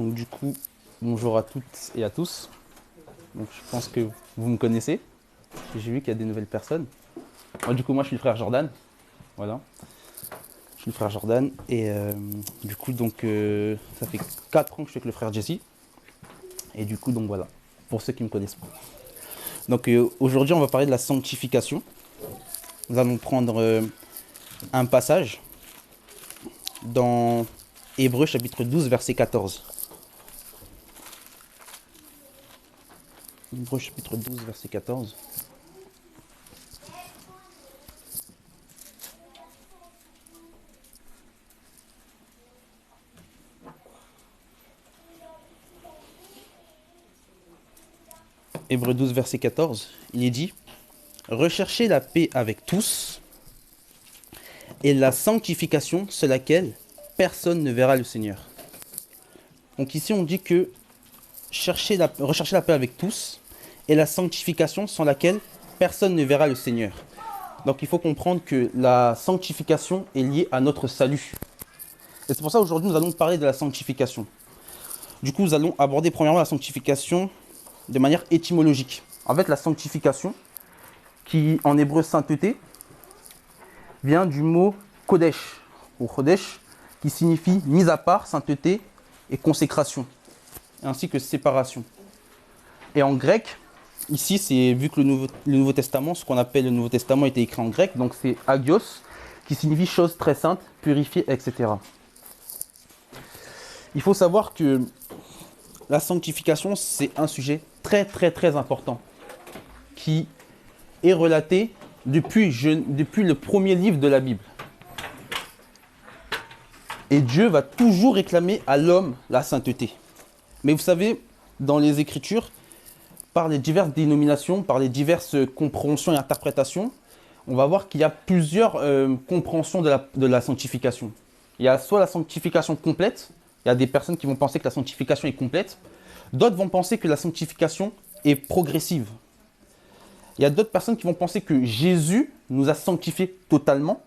Donc du coup, bonjour à toutes et à tous. Donc je pense que vous me connaissez. J'ai vu qu'il y a des nouvelles personnes. Moi je suis le frère Jordan. Voilà. Je suis le frère Jordan. Et ça fait 4 ans que je suis avec le frère Jesse. Et du coup, donc voilà. Pour ceux qui ne me connaissent pas. Donc aujourd'hui, on va parler de la sanctification. Nous allons prendre un passage dans Hébreux chapitre 12, verset 14. Hébreux chapitre 12, verset 14. Hébreux 12, verset 14, il est dit « Recherchez la paix avec tous et la sanctification sans laquelle personne ne verra le Seigneur. » Donc ici on dit que recherchez la paix avec tous et la sanctification sans laquelle personne ne verra le Seigneur. Donc il faut comprendre que la sanctification est liée à notre salut. Et c'est pour ça qu'aujourd'hui nous allons parler de la sanctification. Du coup nous allons aborder premièrement la sanctification de manière étymologique. En fait, la sanctification, qui en hébreu sainteté, vient du mot kodesh, ou chodesh, qui signifie mise à part, sainteté et consécration, ainsi que séparation. Et en grec, ici, c'est vu que le Nouveau Testament, ce qu'on appelle le Nouveau Testament, était écrit en grec, donc c'est agios, qui signifie chose très sainte, purifiée, etc. Il faut savoir que la sanctification, c'est un sujet très important qui est relaté depuis le premier livre de la Bible. Et Dieu va toujours réclamer à l'homme la sainteté. Mais vous savez, dans les Écritures, par les diverses dénominations, par les diverses compréhensions et interprétations, on va voir qu'il y a plusieurs compréhensions de la sanctification. Il y a soit la sanctification complète, il y a des personnes qui vont penser que la sanctification est complète, d'autres vont penser que la sanctification est progressive. Il y a d'autres personnes qui vont penser que Jésus nous a sanctifiés totalement.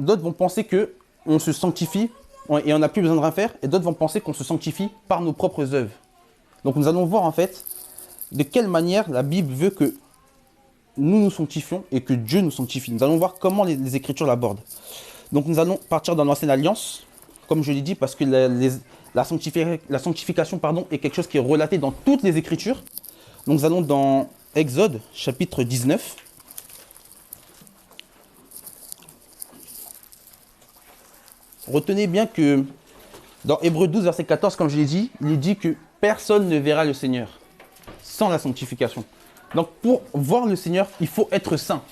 D'autres vont penser qu'on se sanctifie et on n'a plus besoin de rien faire. Et d'autres vont penser qu'on se sanctifie par nos propres œuvres. Donc nous allons voir en fait de quelle manière la Bible veut que nous nous sanctifions et que Dieu nous sanctifie. Nous allons voir comment les Écritures l'abordent. Donc nous allons partir dans l'Ancienne Alliance, comme je l'ai dit, parce que la sanctification est quelque chose qui est relaté dans toutes les Écritures. Donc nous allons dans Exode, chapitre 19. Retenez bien que dans Hébreux 12, verset 14, comme je l'ai dit, il est dit que personne ne verra le Seigneur sans la sanctification. Donc pour voir le Seigneur, il faut être saint.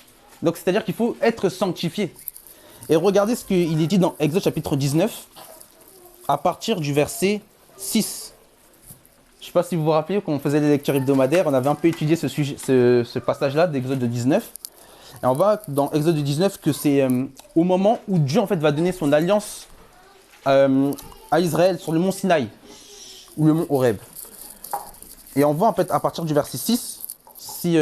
Donc c'est-à-dire qu'il faut être sanctifié. Et regardez ce qu'il est dit dans Exode, chapitre 19, à partir du verset 6. Je ne sais pas si vous vous rappelez, quand on faisait les lectures hebdomadaires, on avait un peu étudié ce passage-là d'Exode 19. Et on voit dans Exode 19 que c'est au moment où Dieu en fait, va donner son alliance à Israël sur le mont Sinaï, ou le mont Horeb. Et on voit en fait à partir du verset 6, si...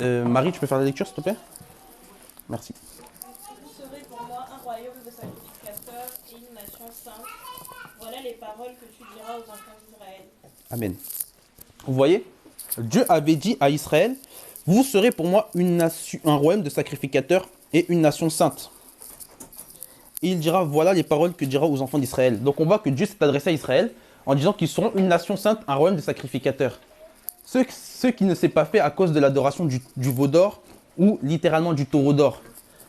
Marie, tu peux faire la lecture s'il te plaît? Merci. Vous serez pour moi un royaume de sacrificateurs et une nation sainte. Voilà les paroles que tu diras aux enfants d'Israël. Amen. Vous voyez, Dieu avait dit à Israël, vous serez pour moi un royaume de sacrificateurs et une nation sainte. Et il dira, voilà les paroles que dira aux enfants d'Israël. Donc on voit que Dieu s'est adressé à Israël en disant qu'ils seront une nation sainte, un royaume de sacrificateurs. Ce qui ne s'est pas fait à cause de l'adoration du veau d'or ou littéralement du taureau d'or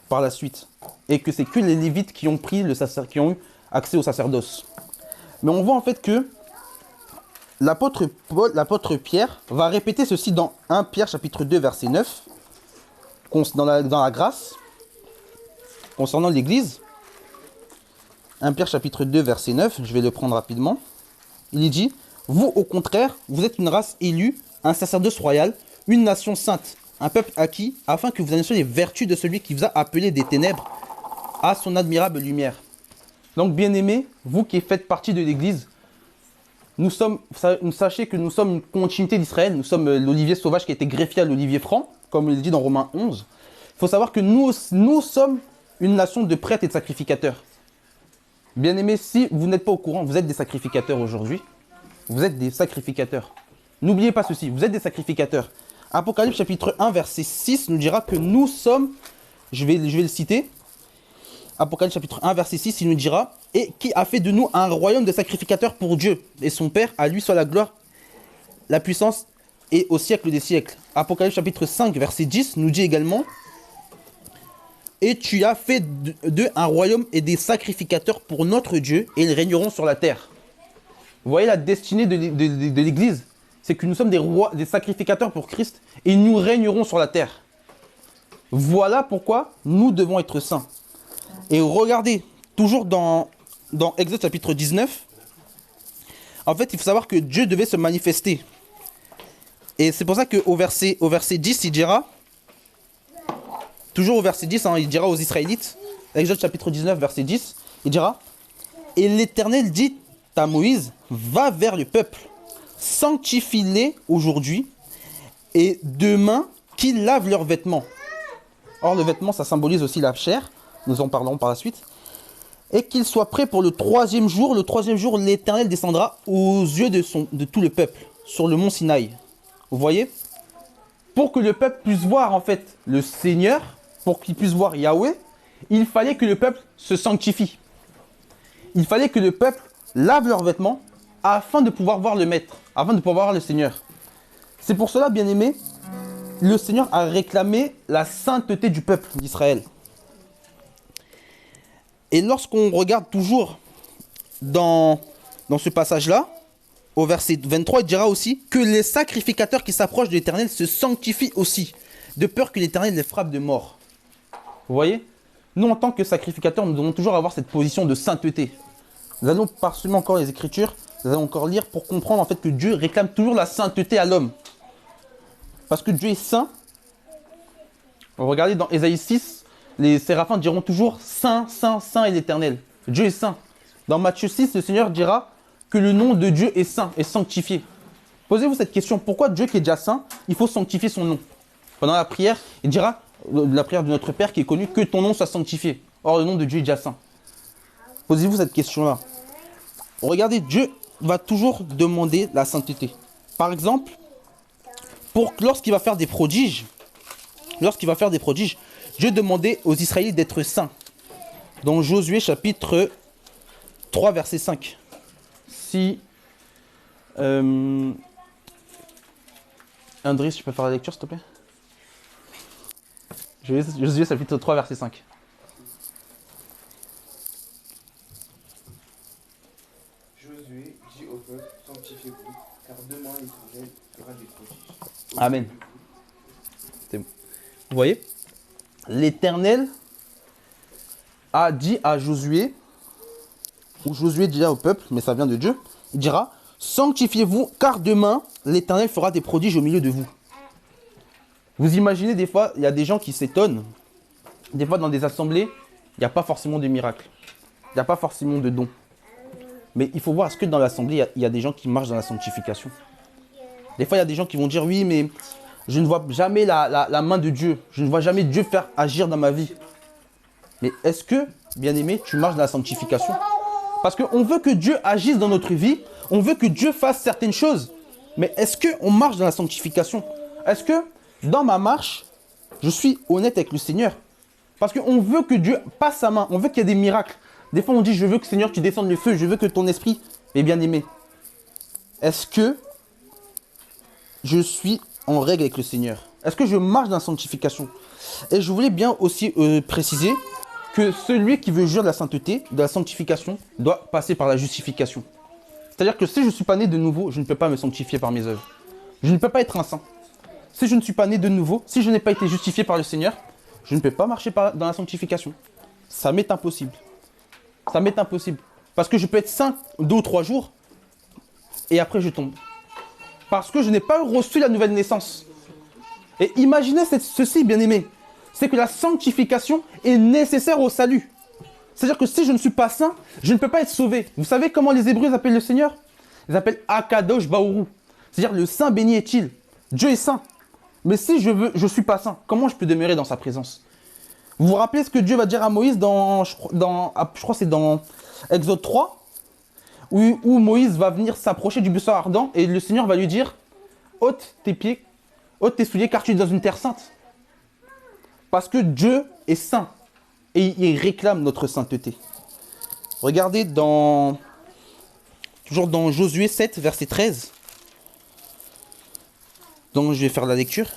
par la suite. Et que c'est que les Lévites qui ont eu accès au sacerdoce. Mais on voit en fait que l'apôtre Pierre va répéter ceci dans 1 Pierre chapitre 2 verset 9, dans la grâce, concernant l'Église. 1 Pierre chapitre 2 verset 9, je vais le prendre rapidement. Il est dit, vous au contraire, vous êtes une race élue, un sacerdoce royal, une nation sainte, un peuple acquis, afin que vous annonciez les vertus de celui qui vous a appelé des ténèbres à son admirable lumière. Donc bien-aimés, vous qui faites partie de l'Église, sachez que nous sommes une continuité d'Israël, nous sommes l'olivier sauvage qui a été greffé à l'olivier franc, comme il est dit dans Romains 11. Il faut savoir que nous sommes une nation de prêtres et de sacrificateurs. Bien-aimés, si vous n'êtes pas au courant, vous êtes des sacrificateurs aujourd'hui. Vous êtes des sacrificateurs. N'oubliez pas ceci, vous êtes des sacrificateurs. Apocalypse chapitre 1, verset 6 nous dira que nous sommes, je vais le citer, Apocalypse chapitre 1, verset 6, il nous dira « Et qui a fait de nous un royaume de sacrificateurs pour Dieu et son Père, à lui soit la gloire, la puissance et au siècle des siècles. » Apocalypse chapitre 5, verset 10 nous dit également « Et tu as fait d'eux un royaume et des sacrificateurs pour notre Dieu, et ils régneront sur la terre. » Vous voyez la destinée de l'Église, c'est que nous sommes des rois, des sacrificateurs pour Christ, et nous régnerons sur la terre. Voilà pourquoi nous devons être saints. Et regardez, toujours dans Exode chapitre 19, en fait, il faut savoir que Dieu devait se manifester. Et c'est pour ça qu'au verset 10, il dira, toujours au verset 10, il dira aux Israélites, Exode chapitre 19, verset 10, il dira, « Et l'Éternel dit à Moïse, va vers le peuple, sanctifie-les aujourd'hui, et demain qu'ils lavent leurs vêtements. » Or, le vêtement, ça symbolise aussi la chair. Nous en parlerons par la suite. Et qu'ils soient prêts pour le troisième jour. Le troisième jour, l'Éternel descendra aux yeux de tout le peuple, sur le mont Sinaï. Vous voyez? Pour que le peuple puisse voir, en fait, le Seigneur, pour qu'il puisse voir Yahweh, il fallait que le peuple se sanctifie. Il fallait que le peuple lave leurs vêtements afin de pouvoir voir le Maître, afin de pouvoir voir le Seigneur. C'est pour cela, bien aimé, le Seigneur a réclamé la sainteté du peuple d'Israël. Et lorsqu'on regarde toujours dans ce passage-là, au verset 23, il dira aussi que les sacrificateurs qui s'approchent de l'Éternel se sanctifient aussi, de peur que l'Éternel les frappe de mort. Vous voyez? Nous, en tant que sacrificateurs, nous devons toujours avoir cette position de sainteté. Nous allons parsemer encore les Écritures, nous allons encore lire pour comprendre en fait que Dieu réclame toujours la sainteté à l'homme. Parce que Dieu est saint. Regardez dans Ésaïe 6, les séraphins diront toujours « Saint, Saint, Saint est l'Éternel ». Dieu est saint. Dans Matthieu 6, le Seigneur dira que le nom de Dieu est saint, est sanctifié. Posez-vous cette question, pourquoi Dieu qui est déjà saint, il faut sanctifier son nom? Pendant la prière, il dira, la prière de notre Père qui est connu, que ton nom soit sanctifié. Or, le nom de Dieu est déjà saint. Posez-vous cette question-là. Regardez, Dieu va toujours demander la sainteté. Par exemple, lorsqu'il va faire des prodiges, Dieu demandait aux Israélites d'être saints. Dans Josué chapitre 3, verset 5. Si André, si tu peux faire la lecture, s'il te plaît. Josué chapitre 3, verset 5. Josué dit au peuple, sanctifiez-vous, car demain l'Éternel fera des prodiges. Amen. Vous voyez? L'Éternel a dit à Josué, ou Josué dira au peuple, mais ça vient de Dieu, il dira, sanctifiez-vous, car demain, l'Éternel fera des prodiges au milieu de vous. Vous imaginez, des fois, il y a des gens qui s'étonnent. Des fois, dans des assemblées, il n'y a pas forcément de miracles. Il n'y a pas forcément de dons. Mais il faut voir, est-ce que dans l'assemblée, il y a des gens qui marchent dans la sanctification? Des fois, il y a des gens qui vont dire, oui, mais je ne vois jamais la main de Dieu. Je ne vois jamais Dieu faire agir dans ma vie. Mais est-ce que, bien-aimé, tu marches dans la sanctification? Parce qu'on veut que Dieu agisse dans notre vie. On veut que Dieu fasse certaines choses. Mais est-ce qu'on marche dans la sanctification? Est-ce que, dans ma marche, je suis honnête avec le Seigneur? Parce qu'on veut que Dieu passe sa main. On veut qu'il y ait des miracles. Des fois, on dit, je veux que Seigneur, tu descendes le feu. Je veux que ton esprit... Mais bien-aimé, est-ce que je suis en règle avec le Seigneur? Est-ce que je marche dans la sanctification? Et je voulais bien aussi préciser que celui qui veut jouir de la sainteté, de la sanctification, doit passer par la justification. C'est-à-dire que si je ne suis pas né de nouveau, je ne peux pas me sanctifier par mes œuvres. Je ne peux pas être un saint. Si je ne suis pas né de nouveau, si je n'ai pas été justifié par le Seigneur, je ne peux pas marcher dans la sanctification. Ça m'est impossible. Ça m'est impossible. Parce que je peux être saint 2 ou 3 jours, et après je tombe. Parce que je n'ai pas reçu la nouvelle naissance. Et imaginez ceci, bien-aimé. C'est que la sanctification est nécessaire au salut. C'est-à-dire que si je ne suis pas saint, je ne peux pas être sauvé. Vous savez comment les Hébreux appellent le Seigneur? Ils appellent Akadosh Baoru. C'est-à-dire le saint béni est-il. Dieu est saint. Mais si je ne suis pas saint, comment je peux demeurer dans sa présence? Vous vous rappelez ce que Dieu va dire à Moïse je crois que c'est dans Exode 3, où Moïse va venir s'approcher du buisson ardent et le Seigneur va lui dire, ôte tes pieds, ôte tes souliers car tu es dans une terre sainte. Parce que Dieu est saint et il réclame notre sainteté. Regardez toujours dans Josué 7, verset 13. Donc je vais faire la lecture.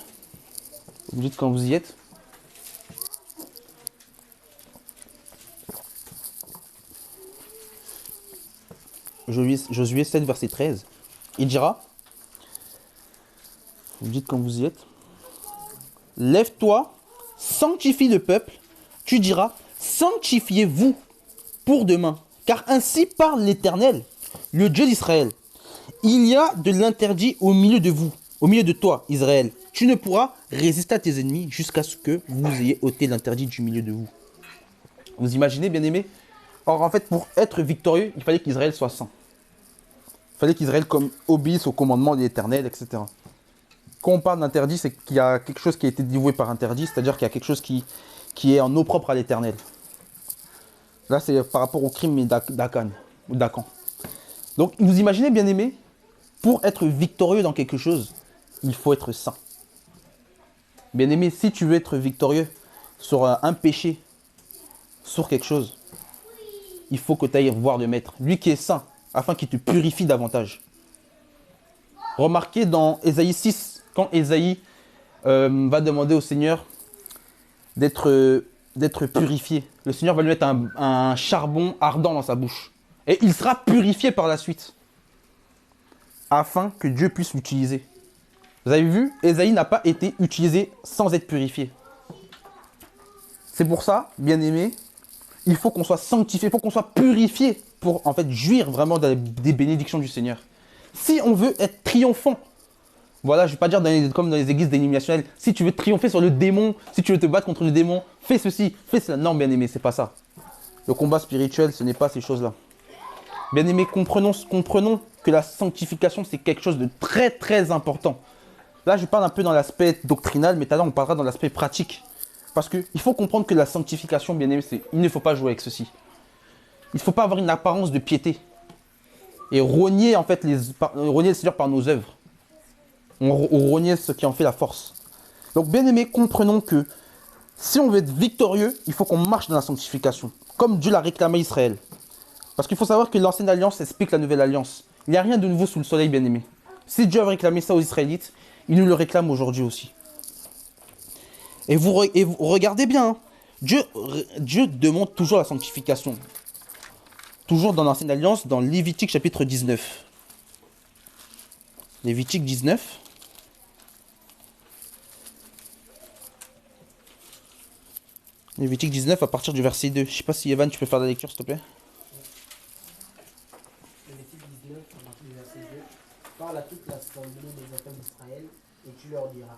Vous dites quand vous y êtes. Josué 7, verset 13. Il dira, vous dites quand vous y êtes, lève-toi, sanctifie le peuple, tu diras, sanctifiez-vous pour demain, car ainsi parle l'Éternel, le Dieu d'Israël. Il y a de l'interdit au milieu de vous, au milieu de toi, Israël. Tu ne pourras résister à tes ennemis jusqu'à ce que vous ayez ôté l'interdit du milieu de vous. Vous imaginez, bien-aimés? Or, en fait, pour être victorieux, il fallait qu'Israël soit saint. Il fallait qu'Israël obéisse au commandement de l'Éternel, etc. Quand on parle d'interdit, c'est qu'il y a quelque chose qui a été dévoué par interdit, c'est-à-dire qu'il y a quelque chose qui est en eau propre à l'Éternel. Là, c'est par rapport au crime d'Akan. Donc, vous imaginez, bien aimé, pour être victorieux dans quelque chose, il faut être saint. Bien aimé, si tu veux être victorieux sur un péché, sur quelque chose, il faut que tu ailles voir le Maître, lui qui est saint, afin qu'il te purifie davantage. Remarquez dans Ésaïe 6, quand Ésaïe va demander au Seigneur d'être purifié. Le Seigneur va lui mettre un charbon ardent dans sa bouche. Et il sera purifié par la suite. Afin que Dieu puisse l'utiliser. Vous avez vu, Ésaïe n'a pas été utilisé sans être purifié. C'est pour ça, bien aimé, il faut qu'on soit sanctifié, il faut qu'on soit purifié pour en fait jouir vraiment des bénédictions du Seigneur. Si on veut être triomphant, voilà, je ne vais pas dire comme dans les églises dénominationnelles, si tu veux triompher sur le démon, si tu veux te battre contre le démon, fais ceci, fais cela. Non, bien aimé, c'est pas ça. Le combat spirituel, ce n'est pas ces choses-là. Bien aimé, comprenons que la sanctification, c'est quelque chose de très très important. Là, je parle un peu dans l'aspect doctrinal, mais tout à l'heure, on parlera dans l'aspect pratique. Parce qu'il faut comprendre que la sanctification, bien aimé, il ne faut pas jouer avec ceci. Il ne faut pas avoir une apparence de piété. Et rogner, en fait, rogner le Seigneur par nos œuvres. On rogner ce qui en fait la force. Donc, bien aimé, comprenons que si on veut être victorieux, il faut qu'on marche dans la sanctification. Comme Dieu l'a réclamé à Israël. Parce qu'il faut savoir que l'ancienne alliance explique la nouvelle alliance. Il n'y a rien de nouveau sous le soleil, bien aimé. Si Dieu a réclamé ça aux Israélites, il nous le réclame aujourd'hui aussi. Et vous regardez bien, hein, Dieu demande toujours la sanctification. Toujours dans l'ancienne alliance, dans Lévitique chapitre 19. Lévitique 19. Lévitique 19 à partir du verset 2. Je ne sais pas si Evan, tu peux faire la lecture s'il te plaît. Lévitique 19 à partir du verset 2. Parle à toute l'assemblée des enfants d'Israël et tu leur diras: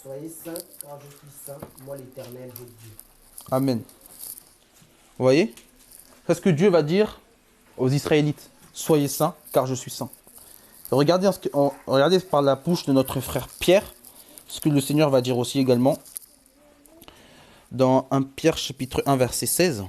soyez saints car je suis saint, moi l'Éternel votre Dieu. Amen. Vous voyez? C'est ce que Dieu va dire aux Israélites. Soyez saints car je suis saint. Regardez par la bouche de notre frère Pierre ce que le Seigneur va dire aussi également dans 1 Pierre chapitre 1 verset 16.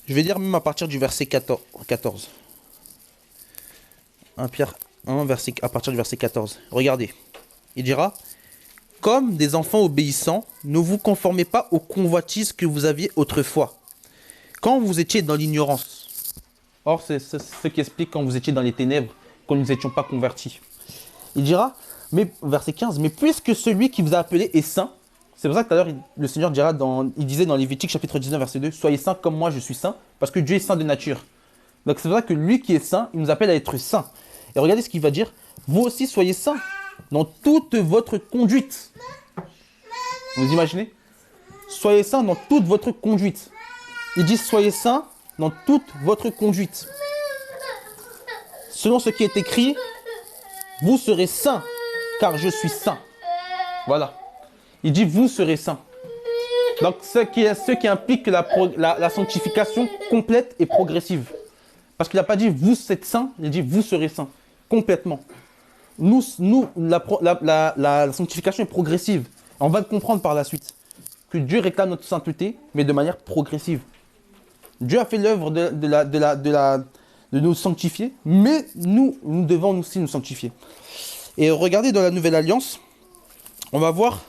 Je vais lire même à partir du verset 14. 1 Pierre 1, à partir du verset 14. Regardez. Il dira: comme des enfants obéissants, ne vous conformez pas aux convoitises que vous aviez autrefois, quand vous étiez dans l'ignorance. Or, c'est ce qui explique quand vous étiez dans les ténèbres, quand nous n'étions pas convertis. Il dira, verset 15, mais puisque celui qui vous a appelé est saint, c'est pour ça que tout à l'heure, le Seigneur il disait dans Lévitique chapitre 19, verset 2, soyez saints comme moi je suis saint, parce que Dieu est saint de nature. Donc c'est pour ça que lui qui est saint, il nous appelle à être saint. Et regardez ce qu'il va dire, vous aussi soyez saints dans toute votre conduite. Vous imaginez? Soyez saints dans toute votre conduite. Il dit soyez saints dans toute votre conduite. Selon ce qui est écrit, vous serez saints, car je suis saint. Voilà. Il dit vous serez saints. Donc, ce qui implique la sanctification complète et progressive. Parce qu'il n'a pas dit vous êtes saints, il a dit vous serez saints. Complètement. La sanctification est progressive. On va le comprendre par la suite. Que Dieu réclame notre sainteté, mais de manière progressive. Dieu a fait l'œuvre de nous sanctifier, mais nous devons aussi nous sanctifier. Et regardez dans la Nouvelle Alliance, on va voir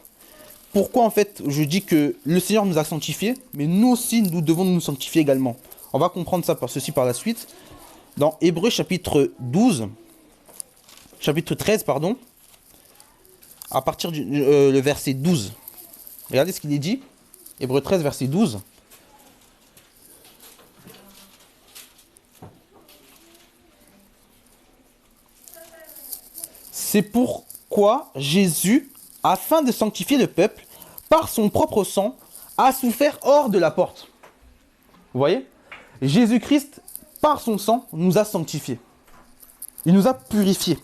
pourquoi en fait je dis que le Seigneur nous a sanctifiés, mais nous aussi nous devons nous sanctifier également. On va comprendre ça par la suite. Dans Hébreux chapitre 13, à partir le verset 12. Regardez ce qu'il est dit. Hébreux 13, verset 12. C'est pourquoi Jésus, afin de sanctifier le peuple, par son propre sang, a souffert hors de la porte. Vous voyez? Jésus-Christ, par son sang, nous a sanctifiés. Il nous a purifiés.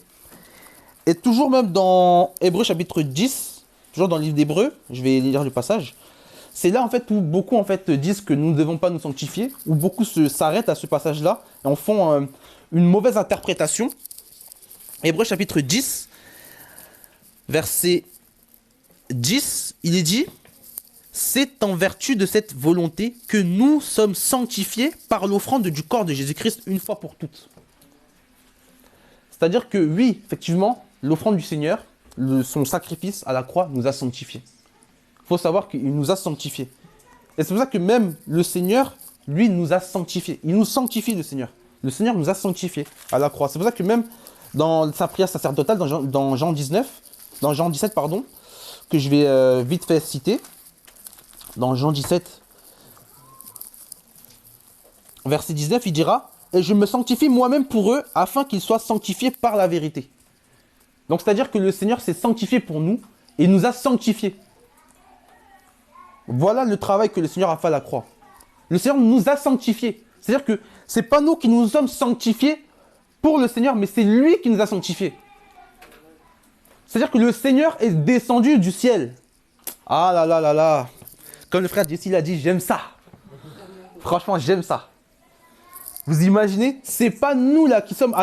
Et toujours même dans Hébreux chapitre 10, toujours dans le livre d'Hébreux, je vais lire le passage, c'est là en fait où beaucoup en fait disent que nous ne devons pas nous sanctifier, où beaucoup s'arrêtent à ce passage-là et en font une mauvaise interprétation. Hébreux chapitre 10, verset 10, il est dit « C'est en vertu de cette volonté que nous sommes sanctifiés par l'offrande du corps de Jésus-Christ une fois pour toutes. » C'est-à-dire que oui, effectivement, l'offrande du Seigneur, son sacrifice à la croix nous a sanctifiés. Il faut savoir qu'il nous a sanctifiés. Et c'est pour ça que même le Seigneur, lui, nous a sanctifiés. Il nous sanctifie, le Seigneur. Le Seigneur nous a sanctifiés à la croix. C'est pour ça que même dans sa prière sacerdotale, dans Jean 17, que je vais vite fait citer, dans Jean 17, verset 19, il dira « Et je me sanctifie moi-même pour eux, afin qu'ils soient sanctifiés par la vérité. » Donc, c'est-à-dire que le Seigneur s'est sanctifié pour nous et nous a sanctifiés. Voilà le travail que le Seigneur a fait à la croix. Le Seigneur nous a sanctifiés. C'est-à-dire que ce n'est pas nous qui nous sommes sanctifiés pour le Seigneur, mais c'est lui qui nous a sanctifiés. C'est-à-dire que le Seigneur est descendu du ciel. Ah là là là là. Comme le frère Jesse l'a dit, j'aime ça. Franchement, j'aime ça. Vous imaginez, c'est pas nous là qui sommes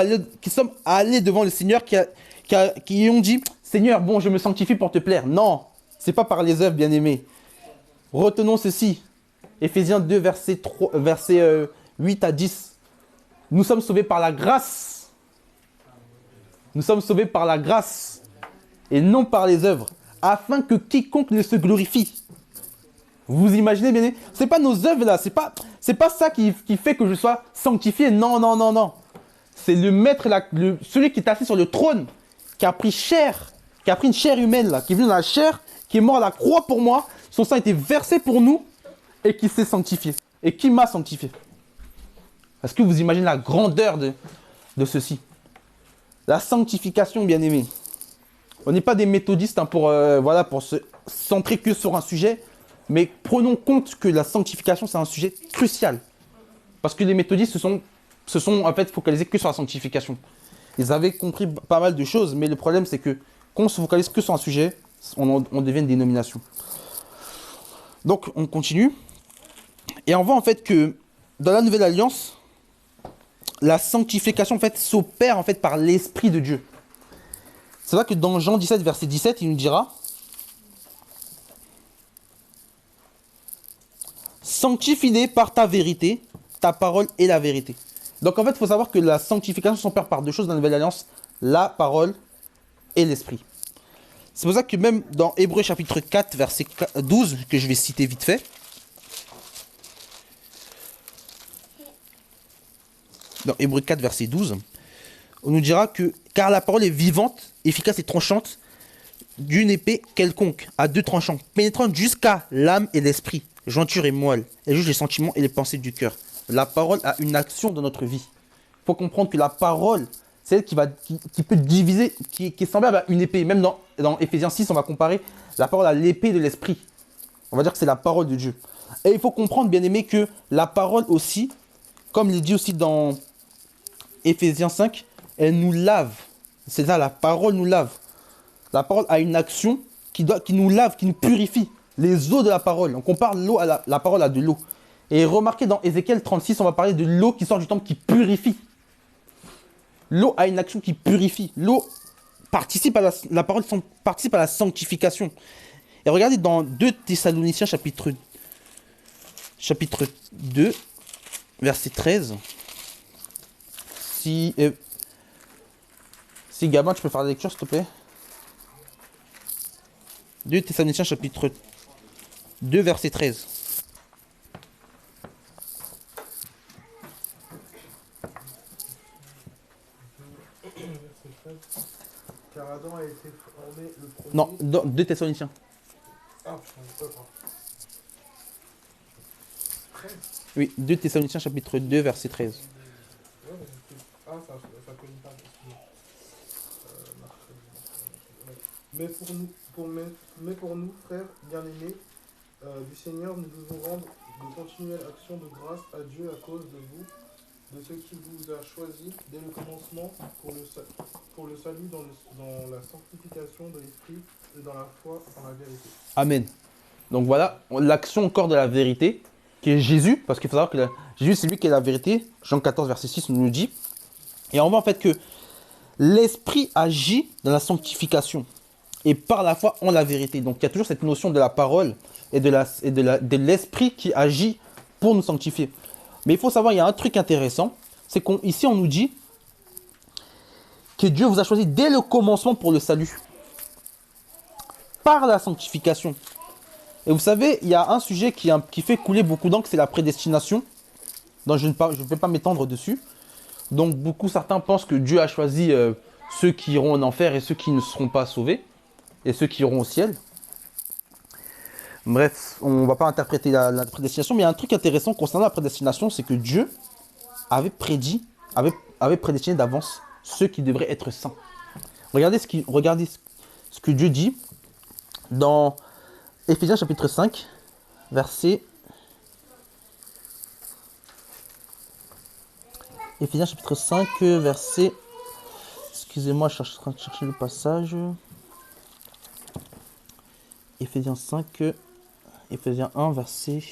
allés devant le Seigneur qui ont dit « Seigneur, bon, je me sanctifie pour te plaire. » Non, c'est pas par les œuvres, bien-aimés. Retenons ceci. Éphésiens 2, versets 8 à 10. Nous sommes sauvés par la grâce. Nous sommes sauvés par la grâce et non par les œuvres, afin que quiconque ne se glorifie. Vous imaginez bien? C'est pas nos œuvres là, c'est pas ça qui fait que je sois sanctifié. Non, non, non, non. C'est le maître, celui qui est assis sur le trône, qui a pris une chair humaine là, qui est venu dans la chair, qui est mort à la croix pour moi. Son sang a été versé pour nous et qui s'est sanctifié et qui m'a sanctifié. Est-ce que vous imaginez la grandeur de ceci? La sanctification, bien aimé. On n'est pas des méthodistes hein, pour se centrer que sur un sujet. Mais prenons compte que la sanctification, c'est un sujet crucial. Parce que les méthodistes se sont en fait focalisés que sur la sanctification. Ils avaient compris pas mal de choses, mais le problème, c'est que quand on se focalise que sur un sujet, on devient une dénomination. Donc, on continue. Et on voit en fait que dans la Nouvelle Alliance, la sanctification en fait s'opère en fait par l'Esprit de Dieu. C'est vrai que dans Jean 17, verset 17, il nous dira « Sanctifie-les par ta vérité, ta parole est la vérité. » Donc en fait, il faut savoir que la sanctification s'opère par deux choses dans la Nouvelle Alliance, la parole et l'Esprit. C'est pour ça que même dans Hébreux chapitre 4, verset 12, que je vais citer vite fait, dans Hébreux 4, verset 12, on nous dira que « Car la parole est vivante, efficace et tranchante, d'une épée quelconque, à deux tranchants, pénétrant jusqu'à l'âme et l'esprit, jointure et moelle, elle juge les sentiments et les pensées du cœur. » La parole a une action dans notre vie. Il faut comprendre que la parole, c'est elle qui peut diviser, qui est semblable à une épée. Même dans Éphésiens 6, on va comparer la parole à l'épée de l'esprit. On va dire que c'est la parole de Dieu. Et il faut comprendre, bien aimé, que la parole aussi, comme il dit aussi dans Éphésiens 5, elle nous lave. C'est ça, la parole nous lave. La parole a une action qui nous lave, qui nous purifie. les eaux de la parole. On compare l'eau à la parole à de l'eau. Et remarquez dans Ézéchiel 36, on va parler de l'eau qui sort du temple qui purifie. L'eau a une action qui purifie. L'eau participe à la parole participe à la sanctification. Et regardez dans 2 Thessaloniciens chapitre 2, verset 13. Si Gabin, tu peux faire la lecture, s'il te plaît. 2 Thessaloniciens chapitre 2, verset 13. Car Adam a été formé le premier. Non, 2 Thessaloniciens. Ah, je ne sais pas. 13. Oui, 2 Thessaloniciens chapitre 2, verset 13. Ouais, ah, ça colle pas. Mais pour nous, frères bien-aimés du Seigneur, nous devons rendre de continuelles actions de grâce à Dieu à cause de vous, de ce qui vous a choisi dès le commencement pour le salut dans la sanctification de l'esprit et dans la foi en la vérité. Amen. Donc voilà, l'action au corps de la vérité, qui est Jésus, parce qu'il faut savoir que Jésus, c'est lui qui est la vérité. Jean 14, verset 6 nous le dit. Et on voit en fait que l'esprit agit dans la sanctification et par la foi en la vérité. Donc il y a toujours cette notion de la parole et de l'esprit qui agit pour nous sanctifier. Mais il faut savoir, il y a un truc intéressant, c'est qu'ici on nous dit que Dieu vous a choisi dès le commencement pour le salut, par la sanctification. Et vous savez, il y a un sujet qui fait couler beaucoup d'encre, c'est la prédestination. Donc je ne vais pas m'étendre dessus. Donc certains pensent que Dieu a choisi ceux qui iront en enfer et ceux qui ne seront pas sauvés, et ceux qui iront au ciel. Bref, on ne va pas interpréter la prédestination, mais il y a un truc intéressant concernant la prédestination, c'est que Dieu avait prédestiné d'avance ceux qui devraient être saints. Regardez ce que Dieu dit dans Éphésiens chapitre 5, verset... Éphésiens chapitre 5, verset... Excusez-moi, je suis en train de chercher le passage. Éphésiens 5, Éphésiens 1, verset...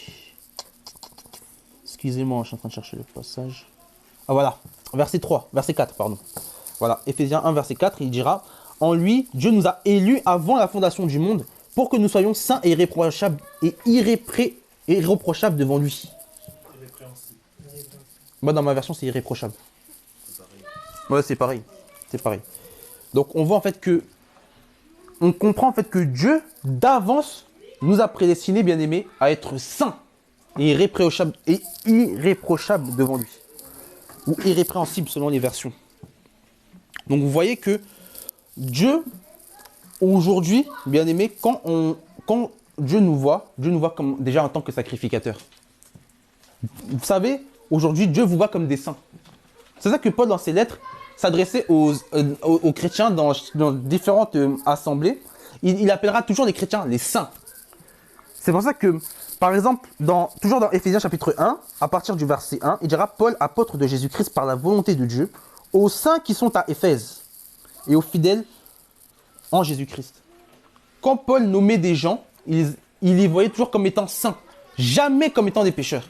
Excusez-moi, je suis en train de chercher le passage. Ah voilà, verset 4, pardon. Voilà, Éphésiens 1, verset 4, il dira « En lui, Dieu nous a élus avant la fondation du monde pour que nous soyons saints et irréprochables devant lui. » Moi, dans ma version, c'est irréprochable. Ouais, c'est pareil. C'est pareil. Donc, on voit en fait que... On comprend en fait que Dieu, d'avance, nous a prédestinés, bien-aimés, à être saints et irréprochables devant lui. Ou irrépréhensibles, selon les versions. Donc, vous voyez que Dieu, aujourd'hui, bien-aimés, quand Dieu nous voit comme déjà en tant que sacrificateur. Vous savez, aujourd'hui, Dieu vous voit comme des saints. C'est ça que Paul, dans ses lettres, s'adressait aux chrétiens dans différentes assemblées. Il appellera toujours les chrétiens les saints. C'est pour ça que, par exemple, toujours dans Éphésiens chapitre 1, à partir du verset 1, il dira « Paul, apôtre de Jésus-Christ par la volonté de Dieu, aux saints qui sont à Éphèse et aux fidèles en Jésus-Christ. » Quand Paul nommait des gens, il les voyait toujours comme étant saints, jamais comme étant des pécheurs.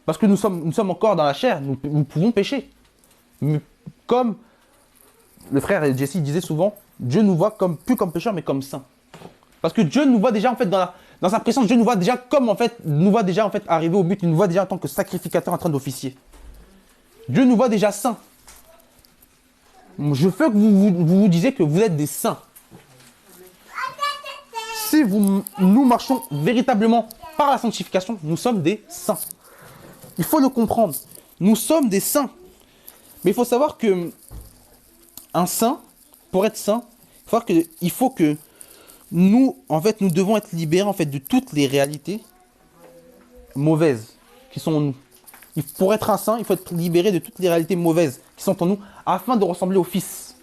Parce que nous sommes encore dans la chair, nous pouvons pécher. Mais comme le frère Jesse disait souvent, Dieu nous voit plus comme pécheurs, mais comme saints. Parce que Dieu nous voit déjà en fait dans sa présence, Dieu nous voit déjà arriver au but, il nous voit déjà en tant que sacrificateur en train d'officier. Dieu nous voit déjà saints. Je veux que vous disiez que vous êtes des saints. Si nous marchons véritablement par la sanctification, nous sommes des saints. Il faut le comprendre. Nous sommes des saints. Mais il faut savoir que un saint, pour être saint, il faut que nous devons être libérés en fait de toutes les réalités mauvaises qui sont en nous. Pour être un saint, il faut être libéré de toutes les réalités mauvaises qui sont en nous afin de ressembler au Fils.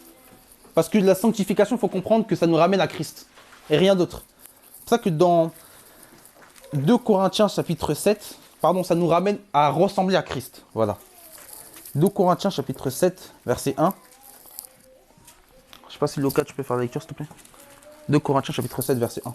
Parce que la sanctification, il faut comprendre que ça nous ramène à Christ et rien d'autre. C'est pour ça que dans 2 Corinthiens chapitre 7, ça nous ramène à ressembler à Christ. Voilà. 2 Corinthiens chapitre 7, verset 1. Je ne sais pas si Loca, tu peux faire la lecture, s'il te plaît. 2 Corinthiens chapitre 7, verset 1.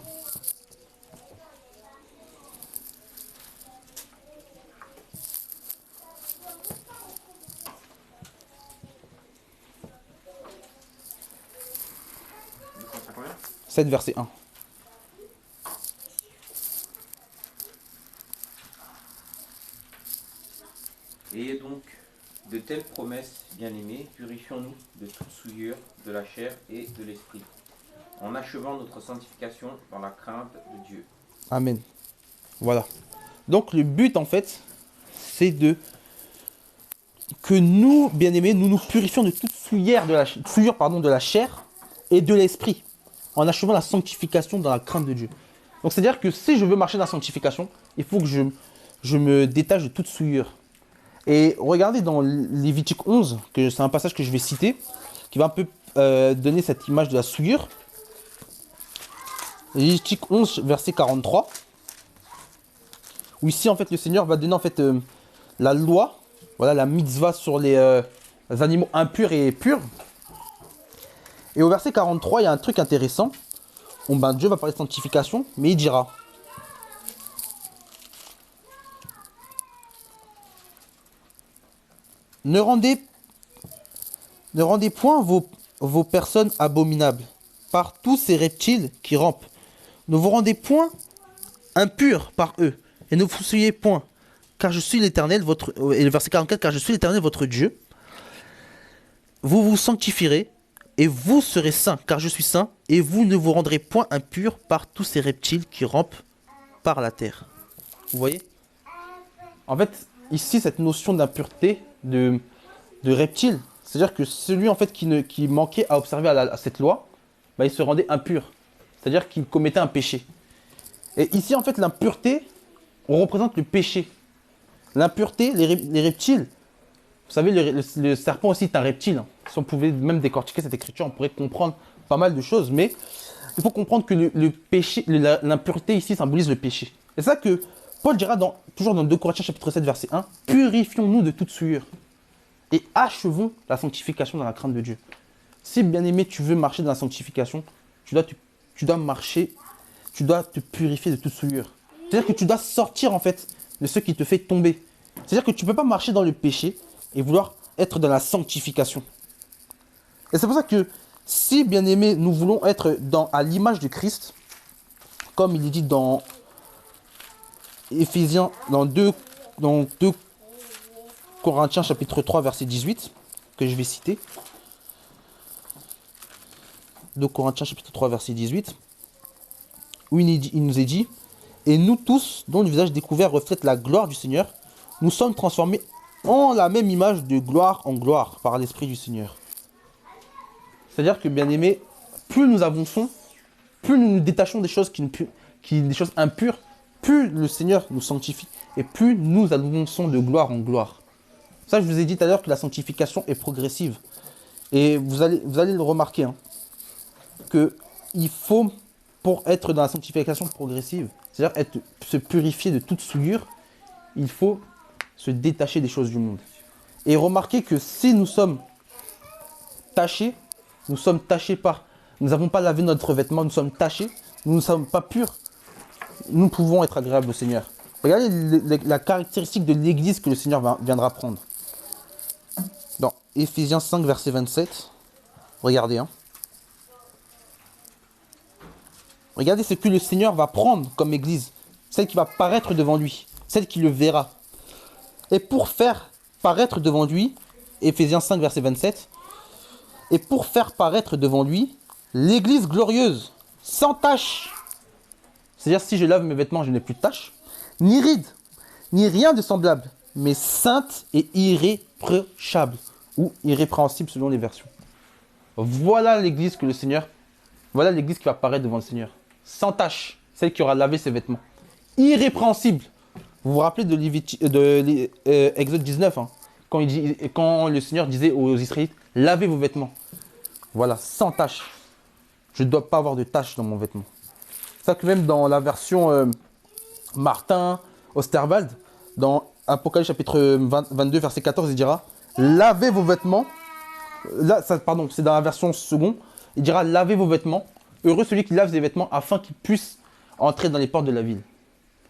7, verset 1. Ayez donc de telles promesses, bien-aimés, purifions-nous de toute souillure de la chair et de l'esprit, en achevant notre sanctification dans la crainte de Dieu. Amen. Voilà. Donc le but en fait, c'est que nous, bien-aimés, nous nous purifions de toute souillure de la chair et de l'esprit, en achevant la sanctification dans la crainte de Dieu. Donc c'est-à-dire que si je veux marcher dans la sanctification, il faut que je me détache de toute souillure. Et regardez dans Lévitique 11, que c'est un passage que je vais citer, qui va un peu donner cette image de la souillure. Lévitique 11, verset 43. Où ici, en fait, le Seigneur va donner en fait la loi, voilà, la mitzvah sur les animaux impurs et purs. Et au verset 43, il y a un truc intéressant. Dieu va parler de sanctification, mais il dira... Ne rendez point vos personnes abominables par tous ces reptiles qui rampent. Ne vous rendez point impurs par eux, et ne vous souillez point, car je suis l'Éternel, et le verset 44, car je suis l'Éternel, votre Dieu. Vous vous sanctifierez, et vous serez saints, car je suis saint, et vous ne vous rendrez point impurs par tous ces reptiles qui rampent par la terre. Vous voyez? En fait, ici, cette notion d'impureté, de reptile, c'est-à-dire que celui en fait qui manquait à observer à cette loi, il se rendait impur, c'est-à-dire qu'il commettait un péché. Et ici en fait l'impureté, on représente le péché. L'impureté, les reptiles, vous savez le serpent aussi est un reptile. Si on pouvait même décortiquer cette écriture, on pourrait comprendre pas mal de choses, mais il faut comprendre que le péché, l'impureté ici symbolise le péché. Et c'est ça que Paul dira toujours dans 2 Corinthiens chapitre 7 verset 1, « Purifions-nous de toute souillure et achevons la sanctification dans la crainte de Dieu. » Si, bien-aimé, tu veux marcher dans la sanctification, tu dois marcher, tu dois te purifier de toute souillure. C'est-à-dire que tu dois sortir en fait de ce qui te fait tomber. C'est-à-dire que tu ne peux pas marcher dans le péché et vouloir être dans la sanctification. Et c'est pour ça que si, bien-aimé, nous voulons être à l'image de Christ, comme il est dit dans Éphésiens, dans 2 Corinthiens chapitre 3 verset 18, que je vais citer. 2 Corinthiens chapitre 3 verset 18, où il nous est dit, « Et nous tous, dont le visage découvert reflète la gloire du Seigneur, nous sommes transformés en la même image de gloire en gloire par l'Esprit du Seigneur. » C'est-à-dire que, bien aimé, plus nous avançons, plus nous nous détachons des choses, des choses impures, plus le Seigneur nous sanctifie et plus nous avançons de gloire en gloire. Ça, je vous ai dit tout à l'heure que la sanctification est progressive. Et vous allez le remarquer, hein, qu'il faut, pour être dans la sanctification progressive, c'est-à-dire se purifier de toute souillure, il faut se détacher des choses du monde. Et remarquez que si nous sommes tachés par... Nous n'avons pas lavé notre vêtement, nous sommes tachés, nous ne sommes pas purs, nous pouvons être agréables au Seigneur. Regardez la caractéristique de l'Église que le Seigneur viendra prendre. Dans Éphésiens 5, verset 27, regardez. Hein. Regardez ce que le Seigneur va prendre comme Église, celle qui va paraître devant lui, celle qui le verra. Et pour faire paraître devant lui, Éphésiens 5, verset 27, et pour faire paraître devant lui l'Église glorieuse, sans tache. C'est-à-dire, si je lave mes vêtements, je n'ai plus de tache, ni ride, ni rien de semblable, mais sainte et irréprochable, ou irrépréhensible selon les versions. Voilà l'Église que le Seigneur, voilà l'Église qui va apparaître devant le Seigneur. Sans tache, celle qui aura lavé ses vêtements. Irrépréhensible. Vous vous rappelez de Exode 19, hein, quand le Seigneur disait aux Israélites, lavez vos vêtements. Voilà, sans tache. Je ne dois pas avoir de tache dans mon vêtement. C'est ça que même dans la version Martin Osterwald, dans Apocalypse chapitre 22, verset 14, il dira « Lavez vos vêtements ». Là, c'est dans la version seconde. Il dira « Lavez vos vêtements. Heureux celui qui lave ses vêtements afin qu'il puisse entrer dans les portes de la ville. »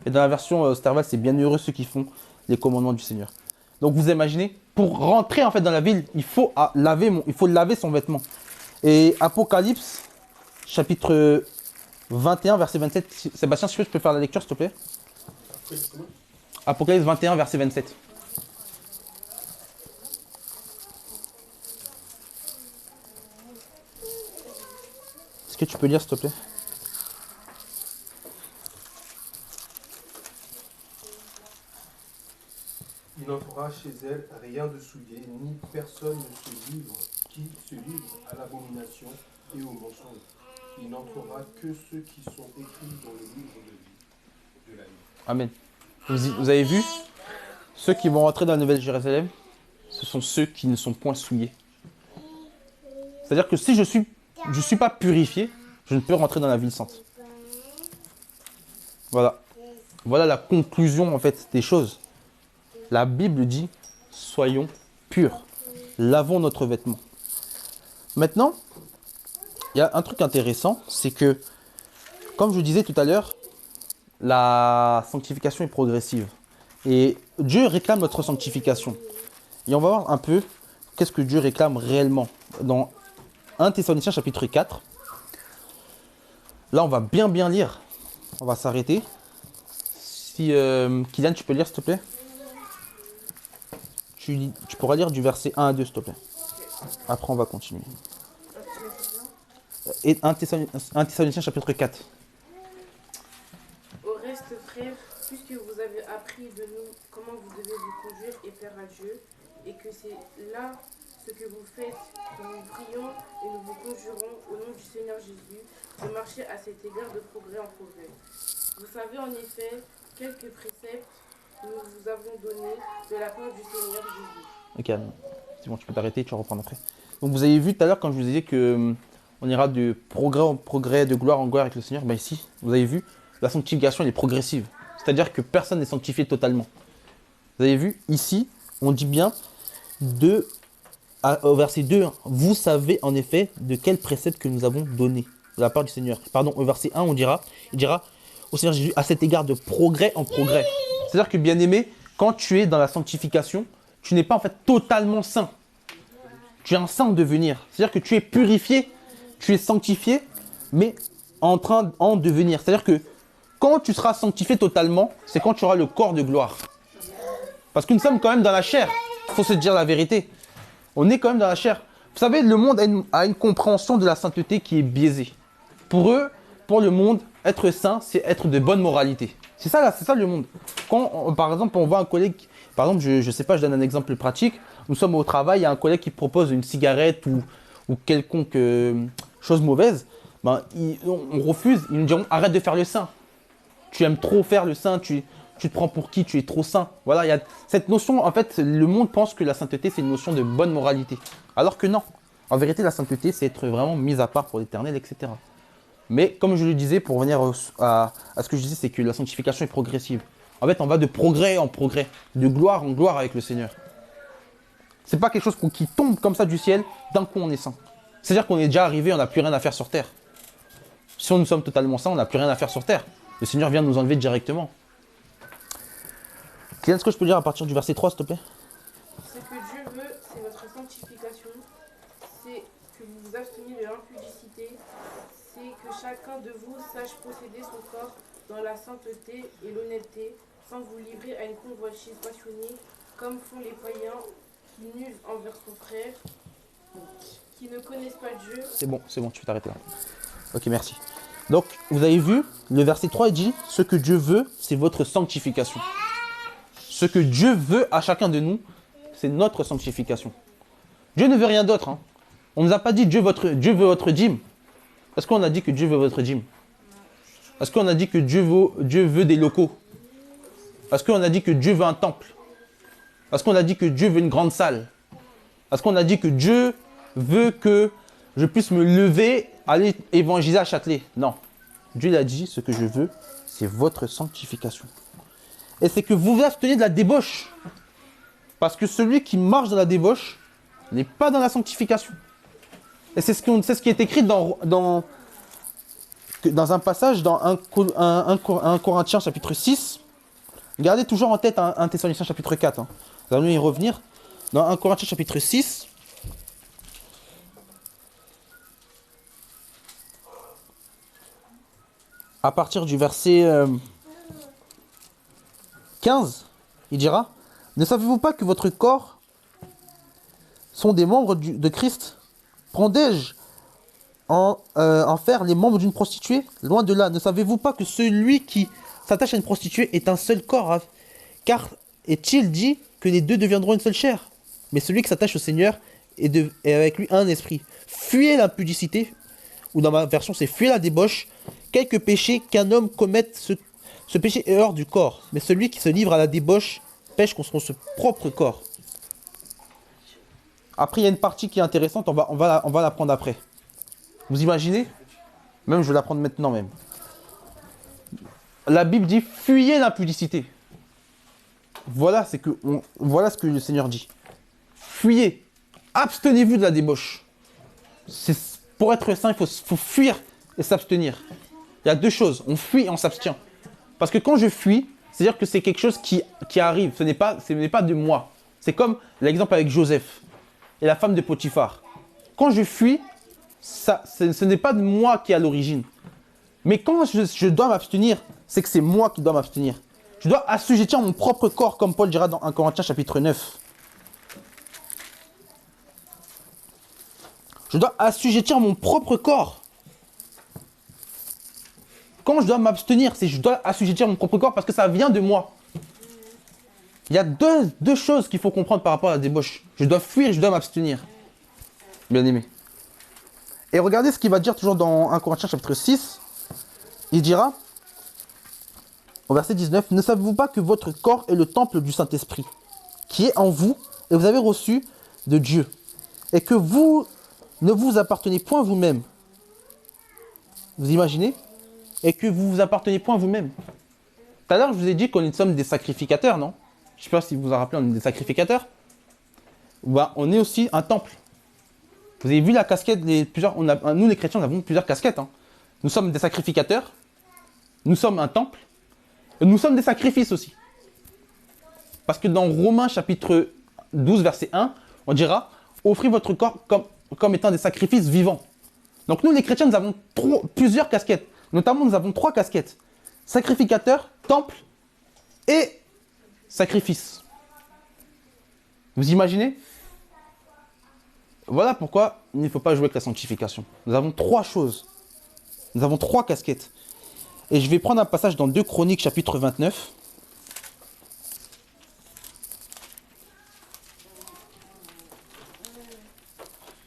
Et dans la version Osterwald, c'est « Bienheureux ceux qui font les commandements du Seigneur ». Donc vous imaginez, pour rentrer en fait dans la ville, il faut laver son vêtement. Et Apocalypse chapitre 21, verset 27. Sébastien, si tu peux faire la lecture, s'il te plaît. Apocalypse comment? Apocalypse 21, verset 27. Est-ce que tu peux lire, s'il te plaît? Il n'entrera chez elle rien de souillé, ni personne qui se livre à l'abomination et au mensonge. Il n'entrera que ceux qui sont écrits dans le livre de vie, de la vie. Amen. Vous avez vu? Ceux qui vont rentrer dans la Nouvelle Jérusalem, ce sont ceux qui ne sont point souillés. C'est-à-dire que si je suis pas purifié, je ne peux rentrer dans la ville sainte. Voilà. Voilà la conclusion en fait des choses. La Bible dit, soyons purs, lavons notre vêtement. Maintenant, il y a un truc intéressant, c'est que, comme je disais tout à l'heure, la sanctification est progressive. Et Dieu réclame notre sanctification. Et on va voir un peu qu'est-ce que Dieu réclame réellement. Dans 1 Thessaloniciens chapitre 4, là on va bien lire. On va s'arrêter. Si Kylian, tu peux lire s'il te plaît? Tu pourras lire du verset 1 à 2 s'il te plaît. Après on va continuer. Et 1 Thessaloniciens chapitre 4. Au reste, frères, puisque vous avez appris de nous comment vous devez vous conduire et faire à Dieu, et que c'est là ce que vous faites, que nous prions et nous vous conjurons au nom du Seigneur Jésus, de marcher à cet égard de progrès en progrès. Vous savez en effet quelques préceptes que nous vous avons donnés de la part du Seigneur Jésus. Ok, c'est bon, tu peux t'arrêter, tu vas reprendre après. Donc vous avez vu tout à l'heure quand je vous disais que on ira de progrès en progrès, de gloire en gloire avec le Seigneur. Ben ici, vous avez vu, la sanctification elle est progressive. C'est-à-dire que personne n'est sanctifié totalement. Vous avez vu, ici, on dit bien au verset 2, vous savez en effet de quel précepte que nous avons donné de la part du Seigneur. Pardon, au verset 1, il dira au Seigneur Jésus, à cet égard de progrès en progrès. C'est-à-dire que bien aimé, quand tu es dans la sanctification, tu n'es pas en fait totalement saint. Tu es un saint en devenir. C'est-à-dire que tu es purifié, tu es sanctifié, mais en train d'en devenir. C'est-à-dire que quand tu seras sanctifié totalement, c'est quand tu auras le corps de gloire. Parce que nous sommes quand même dans la chair. Il faut se dire la vérité. On est quand même dans la chair. Vous savez, le monde a une compréhension de la sainteté qui est biaisée. Pour eux, pour le monde, être saint, c'est être de bonne moralité. C'est ça le monde. Quand, par exemple, on voit un collègue, par exemple, je sais pas, je donne un exemple pratique. Nous sommes au travail, il y a un collègue qui propose une cigarette ou quelconque chose mauvaise. Ben, on refuse, ils nous diront arrête de faire le saint. Tu aimes trop faire le saint, tu te prends pour qui, tu es trop saint. Voilà, il y a cette notion, en fait, le monde pense que la sainteté, c'est une notion de bonne moralité. Alors que non. En vérité, la sainteté, c'est être vraiment mis à part pour l'éternel, etc. Mais comme je le disais, pour revenir à ce que je disais, c'est que la sanctification est progressive. En fait, on va de progrès en progrès, de gloire en gloire avec le Seigneur. C'est pas quelque chose qui tombe comme ça du ciel, d'un coup on est saint. C'est-à-dire qu'on est déjà arrivé, on n'a plus rien à faire sur terre. Si nous sommes totalement saints, on n'a plus rien à faire sur terre. Le Seigneur vient nous enlever directement. Kylian, est-ce que je peux lire à partir du verset 3, s'il te plaît? Ce que Dieu veut, c'est votre sanctification, c'est que vous vous absteniez de l'impudicité, c'est que chacun de vous sache posséder son corps dans la sainteté et l'honnêteté, sans vous livrer à une convoitise passionnée, comme font les païens qui nulent envers son frère, qui ne connaissent pas Dieu. C'est bon, tu peux t'arrêter là. Ok, merci. Donc, vous avez vu, le verset 3 dit, ce que Dieu veut, c'est votre sanctification. Ce que Dieu veut à chacun de nous, c'est notre sanctification. Dieu ne veut rien d'autre. Hein. On ne nous a pas dit Dieu veut votre dîme. Est-ce qu'on a dit que Dieu veut votre dîme? Est-ce qu'on a dit que Dieu veut des locaux? Est-ce qu'on a dit que Dieu veut un temple? Est-ce qu'on a dit que Dieu veut une grande salle? Est-ce qu'on a dit que Dieu veut que je puisse me lever, aller évangéliser à Châtelet? Non. Dieu l'a dit, ce que je veux, c'est votre sanctification. Et c'est que vous vous abstenez de la débauche. Parce que celui qui marche dans la débauche n'est pas dans la sanctification. Et c'est ce qui est écrit dans un passage dans 1 Corinthiens chapitre 6. Gardez toujours en tête 1 Thessaloniciens chapitre 4. Hein. Nous allons y revenir. Dans 1 Corinthiens chapitre 6. à partir du verset 15, il dira, ne savez-vous pas que votre corps sont des membres de Christ? Prendrai-je en faire les membres d'une prostituée? Loin de là. Ne savez-vous pas que celui qui s'attache à une prostituée est un seul corps, hein? Car est-il dit que les deux deviendront une seule chair? Mais celui qui s'attache au Seigneur est avec lui un esprit. Fuyez l'impudicité, ou dans ma version c'est fuyez la débauche. Quelque péché qu'un homme commette, ce péché est hors du corps. Mais celui qui se livre à la débauche pêche contre son propre corps. Après, il y a une partie qui est intéressante, on va la prendre après. Vous imaginez? Même, je vais la prendre maintenant même. La Bible dit, fuyez l'impudicité. Voilà ce que le Seigneur dit. Fuyez. Abstenez-vous de la débauche. Pour être saint, il faut fuir et s'abstenir. Il y a deux choses, on fuit et on s'abstient. Parce que quand je fuis, c'est-à-dire que c'est quelque chose qui arrive, ce n'est pas de moi. C'est comme l'exemple avec Joseph et la femme de Potiphar. Quand je fuis, ce n'est pas de moi qui est à l'origine. Mais quand je dois m'abstenir, c'est que c'est moi qui dois m'abstenir. Je dois assujettir mon propre corps, comme Paul dira dans 1 Corinthiens chapitre 9. Je dois assujettir mon propre corps. Quand je dois m'abstenir, c'est que je dois assujettir mon propre corps parce que ça vient de moi. Il y a deux choses qu'il faut comprendre par rapport à la débauche. Je dois fuir, je dois m'abstenir. Bien aimé. Et regardez ce qu'il va dire toujours dans 1 Corinthiens chapitre 6. Il dira, au verset 19, « Ne savez-vous pas que votre corps est le temple du Saint-Esprit, qui est en vous, et vous avez reçu de Dieu, et que vous ne vous appartenez point vous-même. » Vous imaginez? Et que vous vous appartenez point vous-même. Tout à l'heure, je vous ai dit qu'on sommes des sacrificateurs, non? Je ne sais pas si vous vous en rappelez, on est des sacrificateurs. Ben, on est aussi un temple. Vous avez vu la casquette, nous les chrétiens, nous avons plusieurs casquettes. Hein. Nous sommes des sacrificateurs, nous sommes un temple, et nous sommes des sacrifices aussi. Parce que dans Romains chapitre 12, verset 1, on dira, offrez votre corps comme étant des sacrifices vivants. Donc nous les chrétiens, nous avons plusieurs casquettes. Notamment, nous avons 3 casquettes. Sacrificateur, temple et sacrifice. Vous imaginez? Voilà pourquoi il ne faut pas jouer avec la sanctification. Nous avons 3 choses. Nous avons 3 casquettes. Et je vais prendre un passage dans 2 Chroniques, chapitre 29.